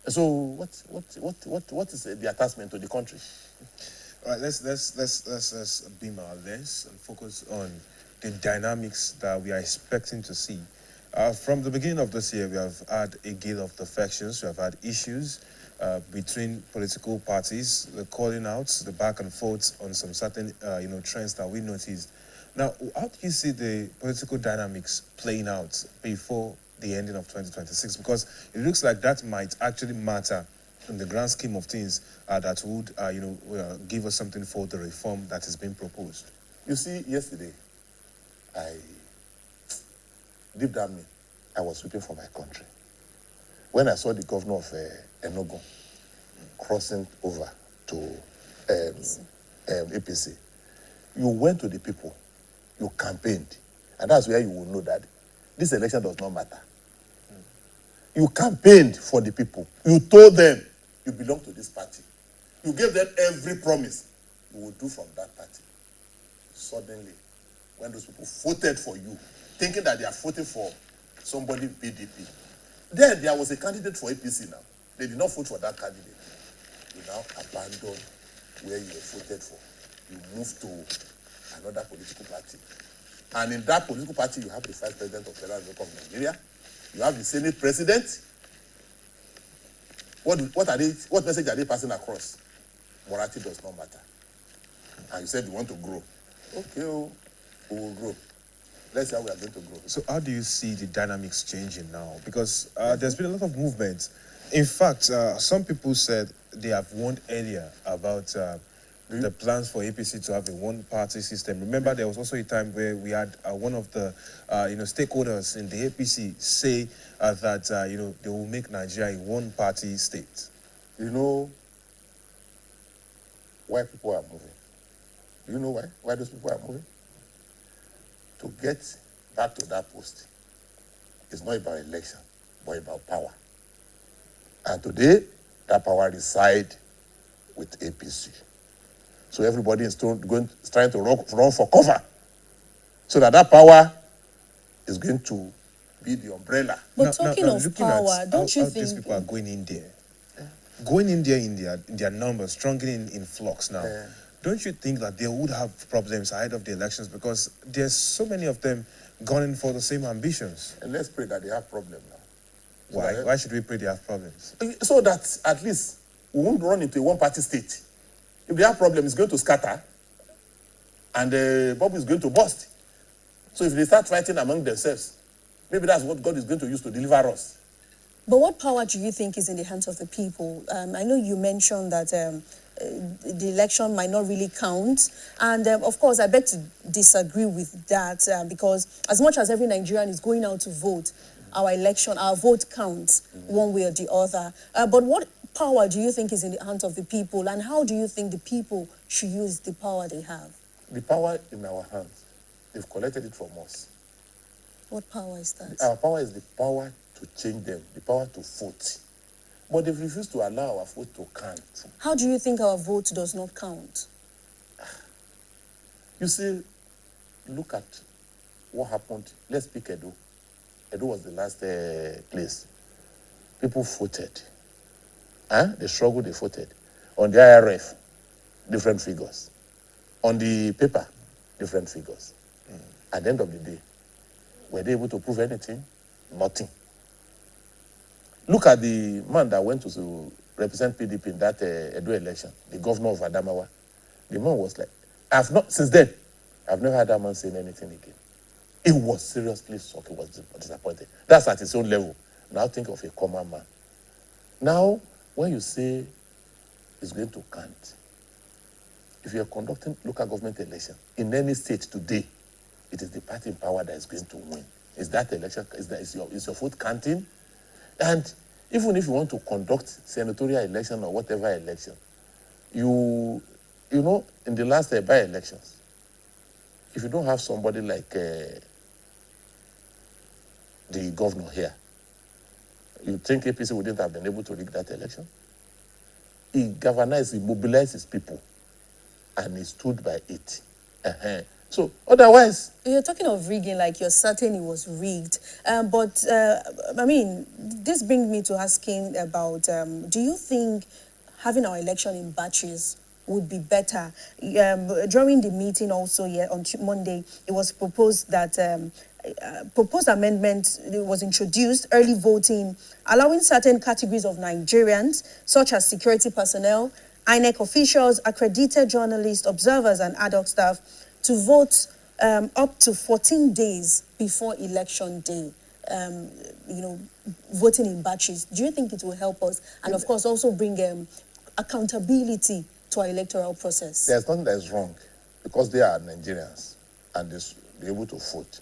So what is the attachment to the country? All right, let's beam our lens and focus on the dynamics that we are expecting to see. From the beginning of this year, we have had a gale of defections. We have had issues between political parties, the calling outs, the back and forth on some certain trends that we noticed. Now, how do you see the political dynamics playing out before the ending of 2026? Because it looks like that might actually matter in the grand scheme of things that would give us something for the reform that is being proposed. You see, yesterday, deep down me, I was weeping for my country. When I saw the governor of Enugu crossing over to APC, you went to the people, you campaigned, and that's where you will know that this election does not matter. You campaigned for the people. You told them you belong to this party. You gave them every promise you will do from that party. Suddenly, when those people voted for you, thinking that they are voting for somebody PDP, then there was a candidate for APC now. They did not vote for that candidate. You now abandon where you were voted for. You move to another political party. And in that political party, you have the Vice President of the Federal Republic of Nigeria. You have the Senate President. What message are they passing across? Morality does not matter. And you said you want to grow. Okay, we will grow. Let's see how we are going to grow. So how do you see the dynamics changing now? Because there's been a lot of movement. In fact, some people said they have warned earlier about the plans for APC to have a one-party system. Remember, there was also a time where we had one of the stakeholders in the APC say that they will make Nigeria a one-party state. You know why people are moving? Do you know why? Why those people are moving? To get back to that post. It's not about election, but about power. And today, that power resides with APC. So everybody is trying to run for cover. So that power is going to be the umbrella. But talking of power, don't you think these people are going in there? Going in there in their numbers, strongly in flux now. Don't you think that they would have problems ahead of the elections because there's so many of them gunning for the same ambitions? And let's pray that they have problems now. Why? Why should we pray they have problems? So that at least we won't run into a one-party state. If they have problems, it's going to scatter and the bubble is going to burst. So if they start fighting among themselves, maybe that's what God is going to use to deliver us. But what power do you think is in the hands of the people? I know you mentioned that the election might not really count. And of course, I beg to disagree with that because as much as every Nigerian is going out to vote, our vote counts one way or the other. But what power do you think is in the hands of the people? And how do you think the people should use the power they have? The power in our hands. They've collected it from us. What power is that? Our power is the power to change them, the power to vote. But they've refused to allow our vote to count. How do you think our vote does not count? You see, look at what happened. Let's pick Edo. Edo was the last place. People voted. They struggled, they voted. On the IRF, different figures. On the paper, different figures. At the end of the day, were they able to prove anything? Nothing. Look at the man that went to represent PDP in that Edo election, the governor of Adamawa. The man was like, since then, I've never heard that man saying anything again. He was seriously shocked, he was disappointed. That's at his own level. Now think of a common man. Now, when you say is going to count. If you are conducting local government election in any state today, it is the party in power that is going to win. Is that election, is your vote counting? And even if you want to conduct senatorial election or whatever election, you know, in the last by-elections, if you don't have somebody like the governor here, you think APC wouldn't have been able to rig that election? He galvanized, he mobilized his people, and he stood by it. So otherwise, you're talking of rigging, like you're certain it was rigged. But I mean, this brings me to asking about: do you think having our election in batches would be better? During the meeting, also on Monday, it was proposed that proposed amendment was introduced: early voting, allowing certain categories of Nigerians, such as security personnel, INEC officials, accredited journalists, observers, and ad hoc staff, to vote up to 14 days before election day. You know, voting in batches. Do you think it will help us? And of course, also bring accountability to our electoral process? There's nothing that is wrong, because they are Nigerians and they're able to vote.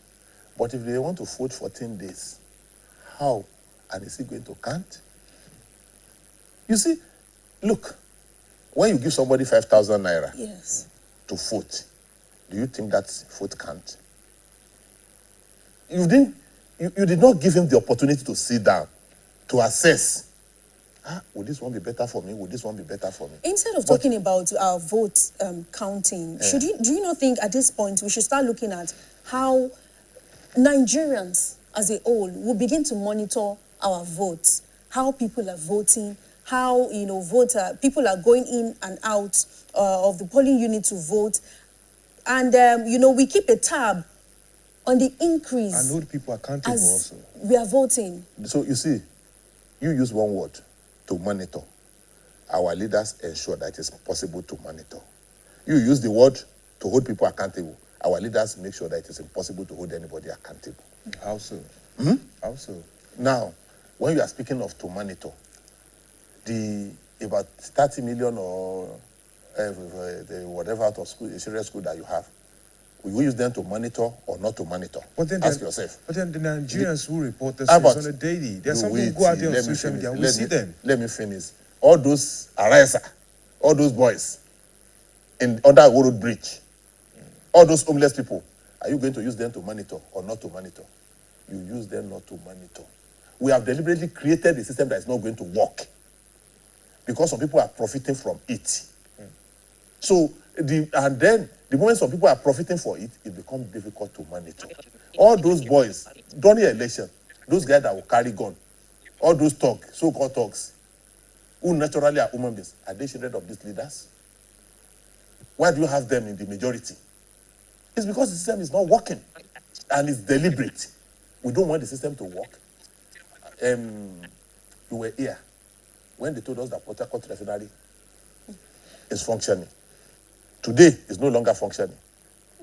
But if they want to vote 14 days, how? And is it going to count? You see, look, when you give somebody 5,000 naira yes, to vote, do you think that vote count? You did not give him the opportunity to sit down, to assess. Would this one be better for me? Would this one be better for me? Instead of talking about our vote counting, do you not think at this point we should start looking at how Nigerians as a whole will begin to monitor our votes, how people are voting, how people are going in and out of the polling unit to vote, and we keep a tab on the increase. And hold people accountable also. We are voting. So you see, you use one word to monitor. Our leaders ensure that it is possible to monitor. You use the word to hold people accountable. Our leaders make sure that it is impossible to hold anybody accountable. How so? How so? Now, when you are speaking of to monitor, the about 30 million or whatever out of school, children's school that you have, will you use them to monitor or not to monitor? But then ask yourself. But then the Nigerians who report this on a daily, there's some who go out there on social media, we see them. Let me finish. All those Arisa, all those boys under Road Bridge, all those homeless people, are you going to use them to monitor or not to monitor? You use them not to monitor. We have deliberately created a system that is not going to work because some people are profiting from it. So, and then the moment some people are profiting for it, it becomes difficult to monitor. All those boys, during the election, those guys that will carry gun, all those so-called thugs, who naturally are human beings, are they children of these leaders? Why do you have them in the majority? It's because the system is not working, and it's deliberate. We don't want the system to work. You were here when they told us that Port Harcourt refinery is functioning. Today, it's no longer functioning.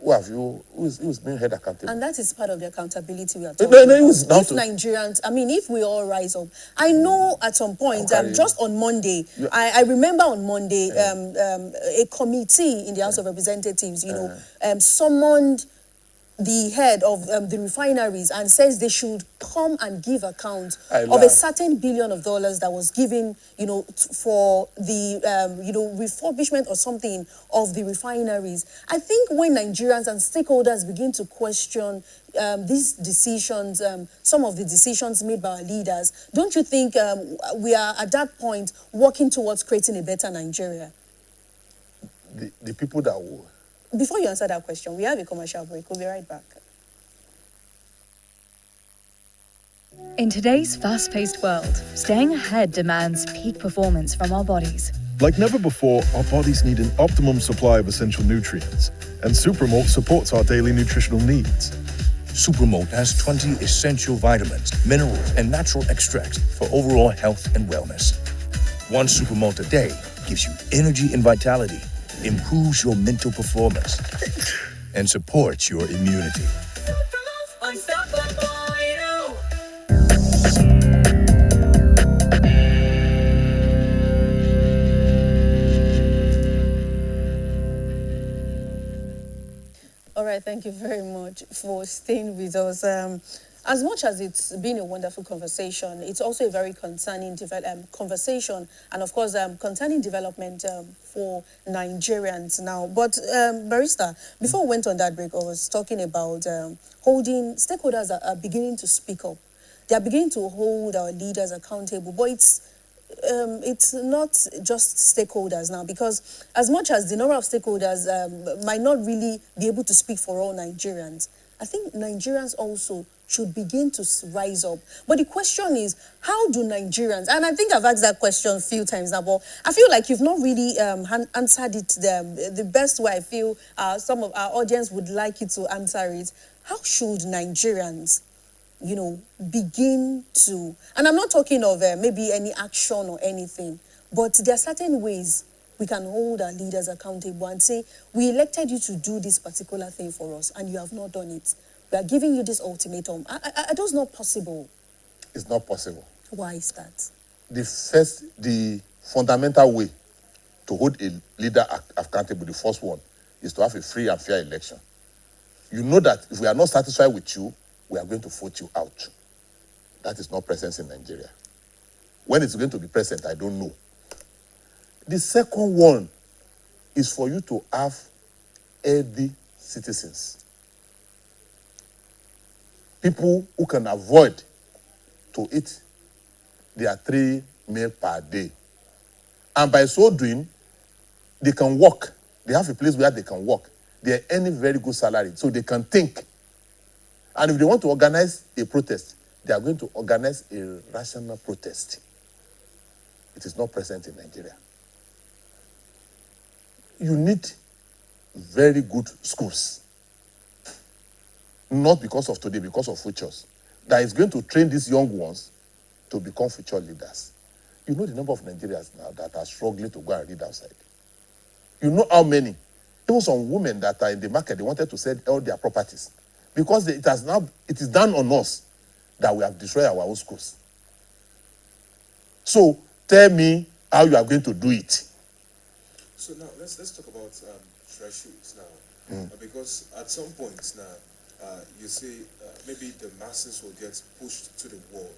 Who's being held accountable? And that is part of the accountability we are talking about. If Nigerians, if we all rise up. I know at some point, just on Monday, I remember on Monday, a committee in the House of Representatives, summoned the head of the refineries and says they should come and give account of a certain $1 billion that was given, for the, refurbishment or something of the refineries. I think when Nigerians and stakeholders begin to question these decisions, some of the decisions made by our leaders, don't you think we are at that point working towards creating a better Nigeria? The people that will... Before you answer that question, we have a commercial break. We'll be right back. In today's fast-paced world, staying ahead demands peak performance from our bodies. Like never before, our bodies need an optimum supply of essential nutrients, and Supermalt supports our daily nutritional needs. Supermalt has 20 essential vitamins, minerals, and natural extracts for overall health and wellness. One Supermalt a day gives you energy and vitality, improves your mental performance, and supports your immunity. All right, thank you very much for staying with us. As much as it's been a wonderful conversation, it's also a very concerning conversation, and of course, concerning development for Nigerians now. But Barrister, before we went on that break, I was talking about holding stakeholders are beginning to speak up. They are beginning to hold our leaders accountable, but it's not just stakeholders now, because as much as the number of stakeholders might not really be able to speak for all Nigerians, I think Nigerians also should begin to rise up. But the question is, how do Nigerians, and I think I've asked that question a few times now, but I feel like you've not really answered it the best way I feel some of our audience would like you to answer it. How should Nigerians, begin to, and I'm not talking of maybe any action or anything, but there are certain ways we can hold our leaders accountable and say, we elected you to do this particular thing for us and you have not done it. We are giving you this ultimatum. Are those not possible? It's not possible. Why is that? The fundamental way to hold a leader accountable, the first one, is to have a free and fair election. You know that if we are not satisfied with you, we are going to vote you out. That is not present in Nigeria. When it's going to be present, I don't know. The second one is for you to have healthy citizens. People who can avoid to eat their 3 meals per day. And by so doing, they can work. They have a place where they can work. They earn a very good salary, so they can think. And if they want to organize a protest, they are going to organize a rational protest. It is not present in Nigeria. You need very good schools. Not because of today, because of futures. That is going to train these young ones to become future leaders. You know the number of Nigerians now that are struggling to go and read outside. You know how many. Even some women that are in the market, they wanted to sell all their properties. Because it is done on us that we have destroyed our own schools. So tell me how you are going to do it. So now let's talk about thresholds now, because at some point now you say maybe the masses will get pushed to the wall,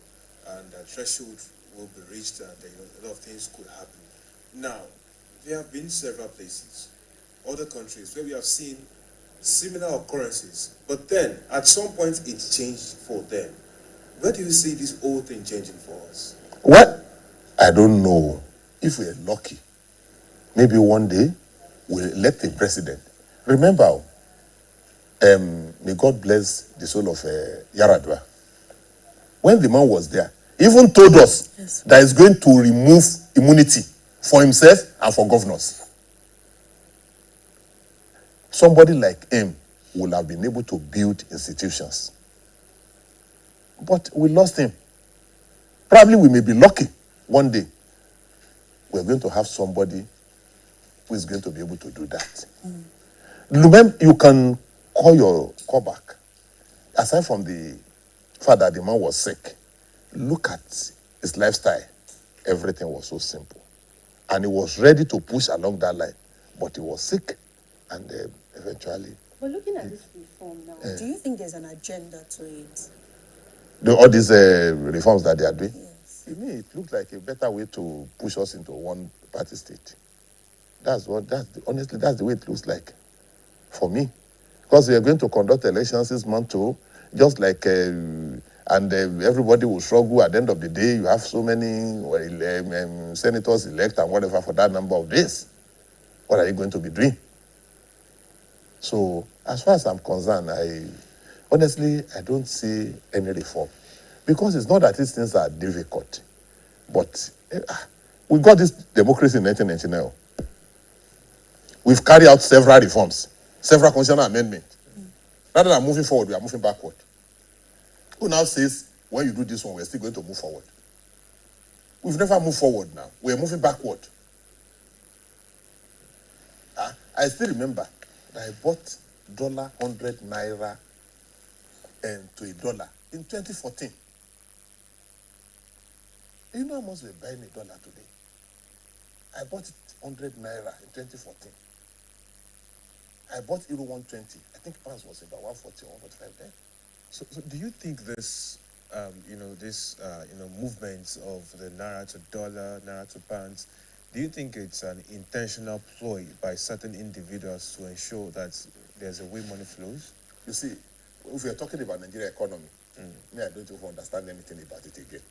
and the threshold will be reached, and a lot of things could happen. Now there have been several places, other countries where we have seen similar occurrences, but then at some point it changed for them. Where do you see this whole thing changing for us? What? I don't know. If we're lucky, maybe one day we'll elect a president. Remember, may God bless the soul of Yaradua. When the man was there, he even told us that he's going to remove immunity for himself and for governors. Somebody like him would have been able to build institutions. But we lost him. Probably we may be lucky one day. We're going to have somebody who is going to be able to do that. Remember, you can call back. Aside from the fact that the man was sick, look at his lifestyle. Everything was so simple. And he was ready to push along that line. But he was sick. And eventually... But looking at this reform now, do you think there's an agenda to it? All these reforms that they are doing? Yes. To me, it looks like a better way to push us into one party state. Honestly, that's the way it looks like for me. Because we are going to conduct elections this month too, just like, everybody will struggle. At the end of the day, you have so many senators elect and whatever for that number of days. What are you going to be doing? So, as far as I'm concerned, honestly, I don't see any reform. Because it's not that these things are difficult. But we got this democracy in 1999. We've carried out several reforms, several constitutional amendments. Rather than moving forward, we are moving backward. Who now says, when you do this one, we're still going to move forward? We've never moved forward now. We're moving backward. I still remember that I bought $100 naira to $1 in 2014. You know how much we're buying $1 today? I bought it 100 naira in 2014. I bought Euro 120. I think pounds was about 140 or 145 then. So do you think this, movements of the naira to dollar, naira to pounds, do you think it's an intentional ploy by certain individuals to ensure that there's a way money flows? You see, if we are talking about Nigeria economy, me, I don't even understand anything about it again.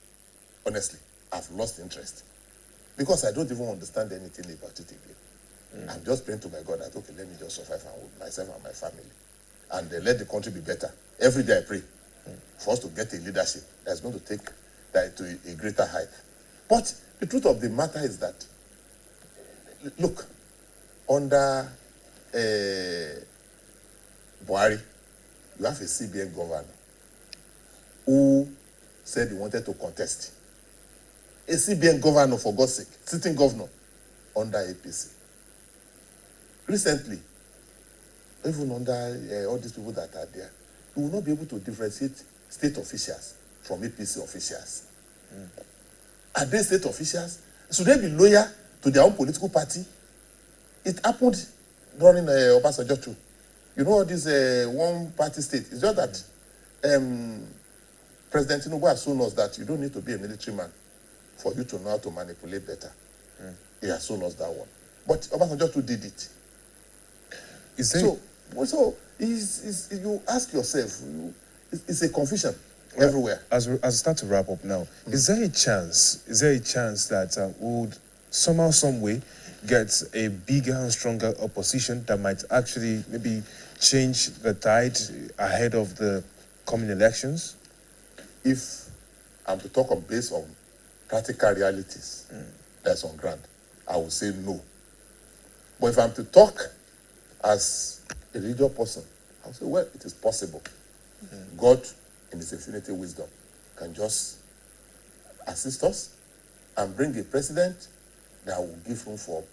Honestly, I've lost interest because I don't even understand anything about it again. I'm just praying to my God that, okay, let me just survive and with myself and my family. And let the country be better. Every day I pray for us to get a leadership that's going to take that to a greater height. But the truth of the matter is that, look, under Buhari, you have a CBN governor who said he wanted to contest. A CBN governor, for God's sake, sitting governor under APC. Recently, even under all these people that are there, you will not be able to differentiate state officials from APC officials. Are they state officials? Should they be loyal to their own political party? It happened during Obasanjo too. You know, this one-party state. It's just that President Tinubu has shown us that you don't need to be a military man for you to know how to manipulate better. He has shown us that one. But Obasanjo too did it. So you ask yourself, it's a confusion everywhere. As we start to wrap up now, is there a chance that would somehow, some way, get a bigger and stronger opposition that might actually maybe change the tide ahead of the coming elections? If I'm to talk based on practical realities that's on ground, I would say no. But if I'm to talk as a religious person, I would say, well, it is possible. God, in his infinite wisdom, can just assist us and bring a president that will give room for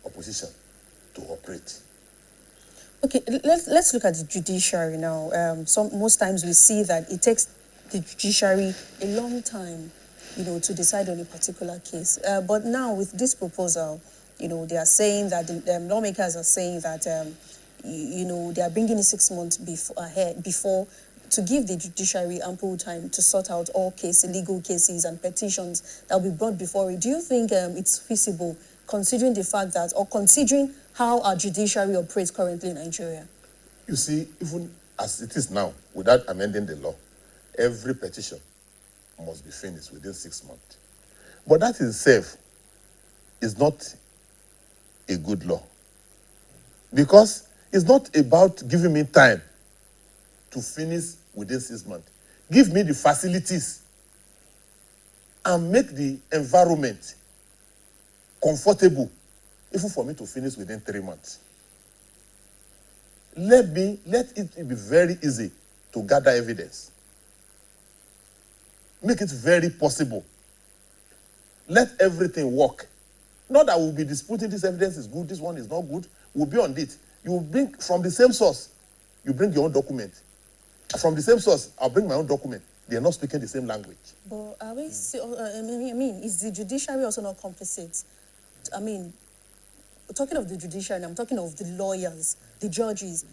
opposition to operate. Okay, let's look at the judiciary now. Most times we see that it takes the judiciary a long time, to decide on a particular case. But now with this proposal, they are saying that the lawmakers are saying that, they are bringing it 6 months before to give the judiciary ample time to sort out all legal cases and petitions that will be brought before it. Do you think it's feasible, considering the fact that, or considering how our judiciary operates currently in Nigeria? You see, even as it is now, without amending the law, every petition must be finished within 6 months. But that itself is not a good law. Because it's not about giving me time to finish within 6 months. Give me the facilities and make the environment comfortable, even for me to finish within 3 months. Let it be very easy to gather evidence. Make it very possible. Let everything work. Not that we'll be disputing this evidence is good, this one is not good. We'll be on it. You bring from the same source, you bring your own document. From the same source, I'll bring my own document. They are not speaking the same language. But are we still, is the judiciary also not complicit? Talking of the judiciary, I'm talking of the lawyers, the judges.